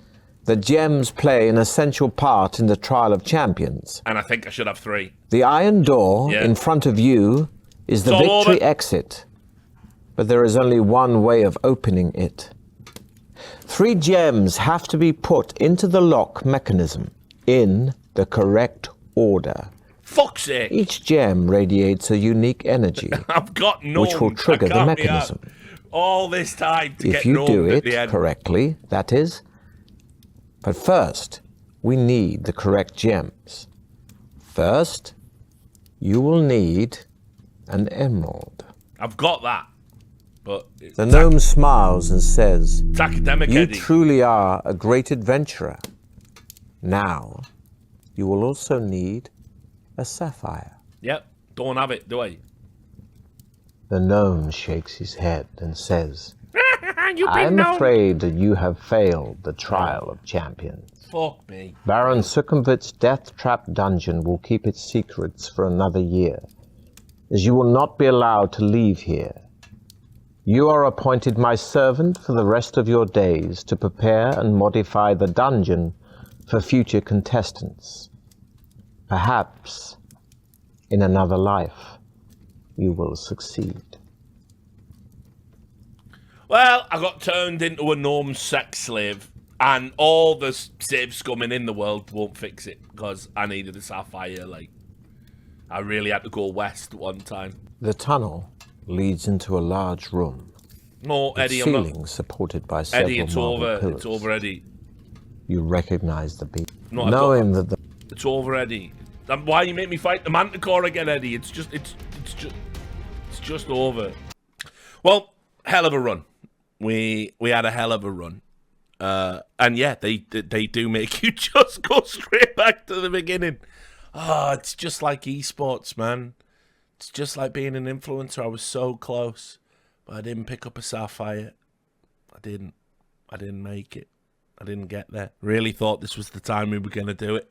that gems play an essential part in the trial of champions. And I think I should have 3. The iron door Yeah. in front of you is the It's all victory over. exit, but there is only one way of opening it. 3 gems have to be put into the lock mechanism in the correct order. Fuck's sake. Each gem radiates a unique energy, I've got no. which will trigger the mechanism. All this time to If get you do gnomed at it the end. correctly, that is. But first, we need the correct gems. First, you will need an emerald. I've got that. But it's, The gnome smiles and says, it's academic, "You Eddie. truly are a great adventurer. Now, you will also need a sapphire." Yep. Don't have it, do I? The gnome shakes his head and says, You've I been am known. afraid that you have failed the trial of champions. Fuck me. Baron Circumvit's death-trap dungeon will keep its secrets for another year, as you will not be allowed to leave here. You are appointed my servant for the rest of your days to prepare and modify the dungeon for future contestants. Perhaps, in another life, you will succeed. Well, I got turned into a gnome sex slave, and all the save scumming in the world won't fix it because I needed a sapphire. Like, I really had to go west one time. The tunnel leads into a large room. No, Eddie, its I'm ceiling not. supported by several Eddie, it's marble over. pillars. It's over, Eddie. You recognize the beast, No, knowing that the It's over, Eddie. Why you make me fight the manticore again, Eddie? It's just over. Well, hell of a run. We had a hell of a run. And yeah, they do make you just go straight back to the beginning. Oh, it's just like esports, man. It's just like being an influencer. I was so close, but I didn't pick up a sapphire. I didn't make it. I didn't get there. Really thought this was the time we were going to do it.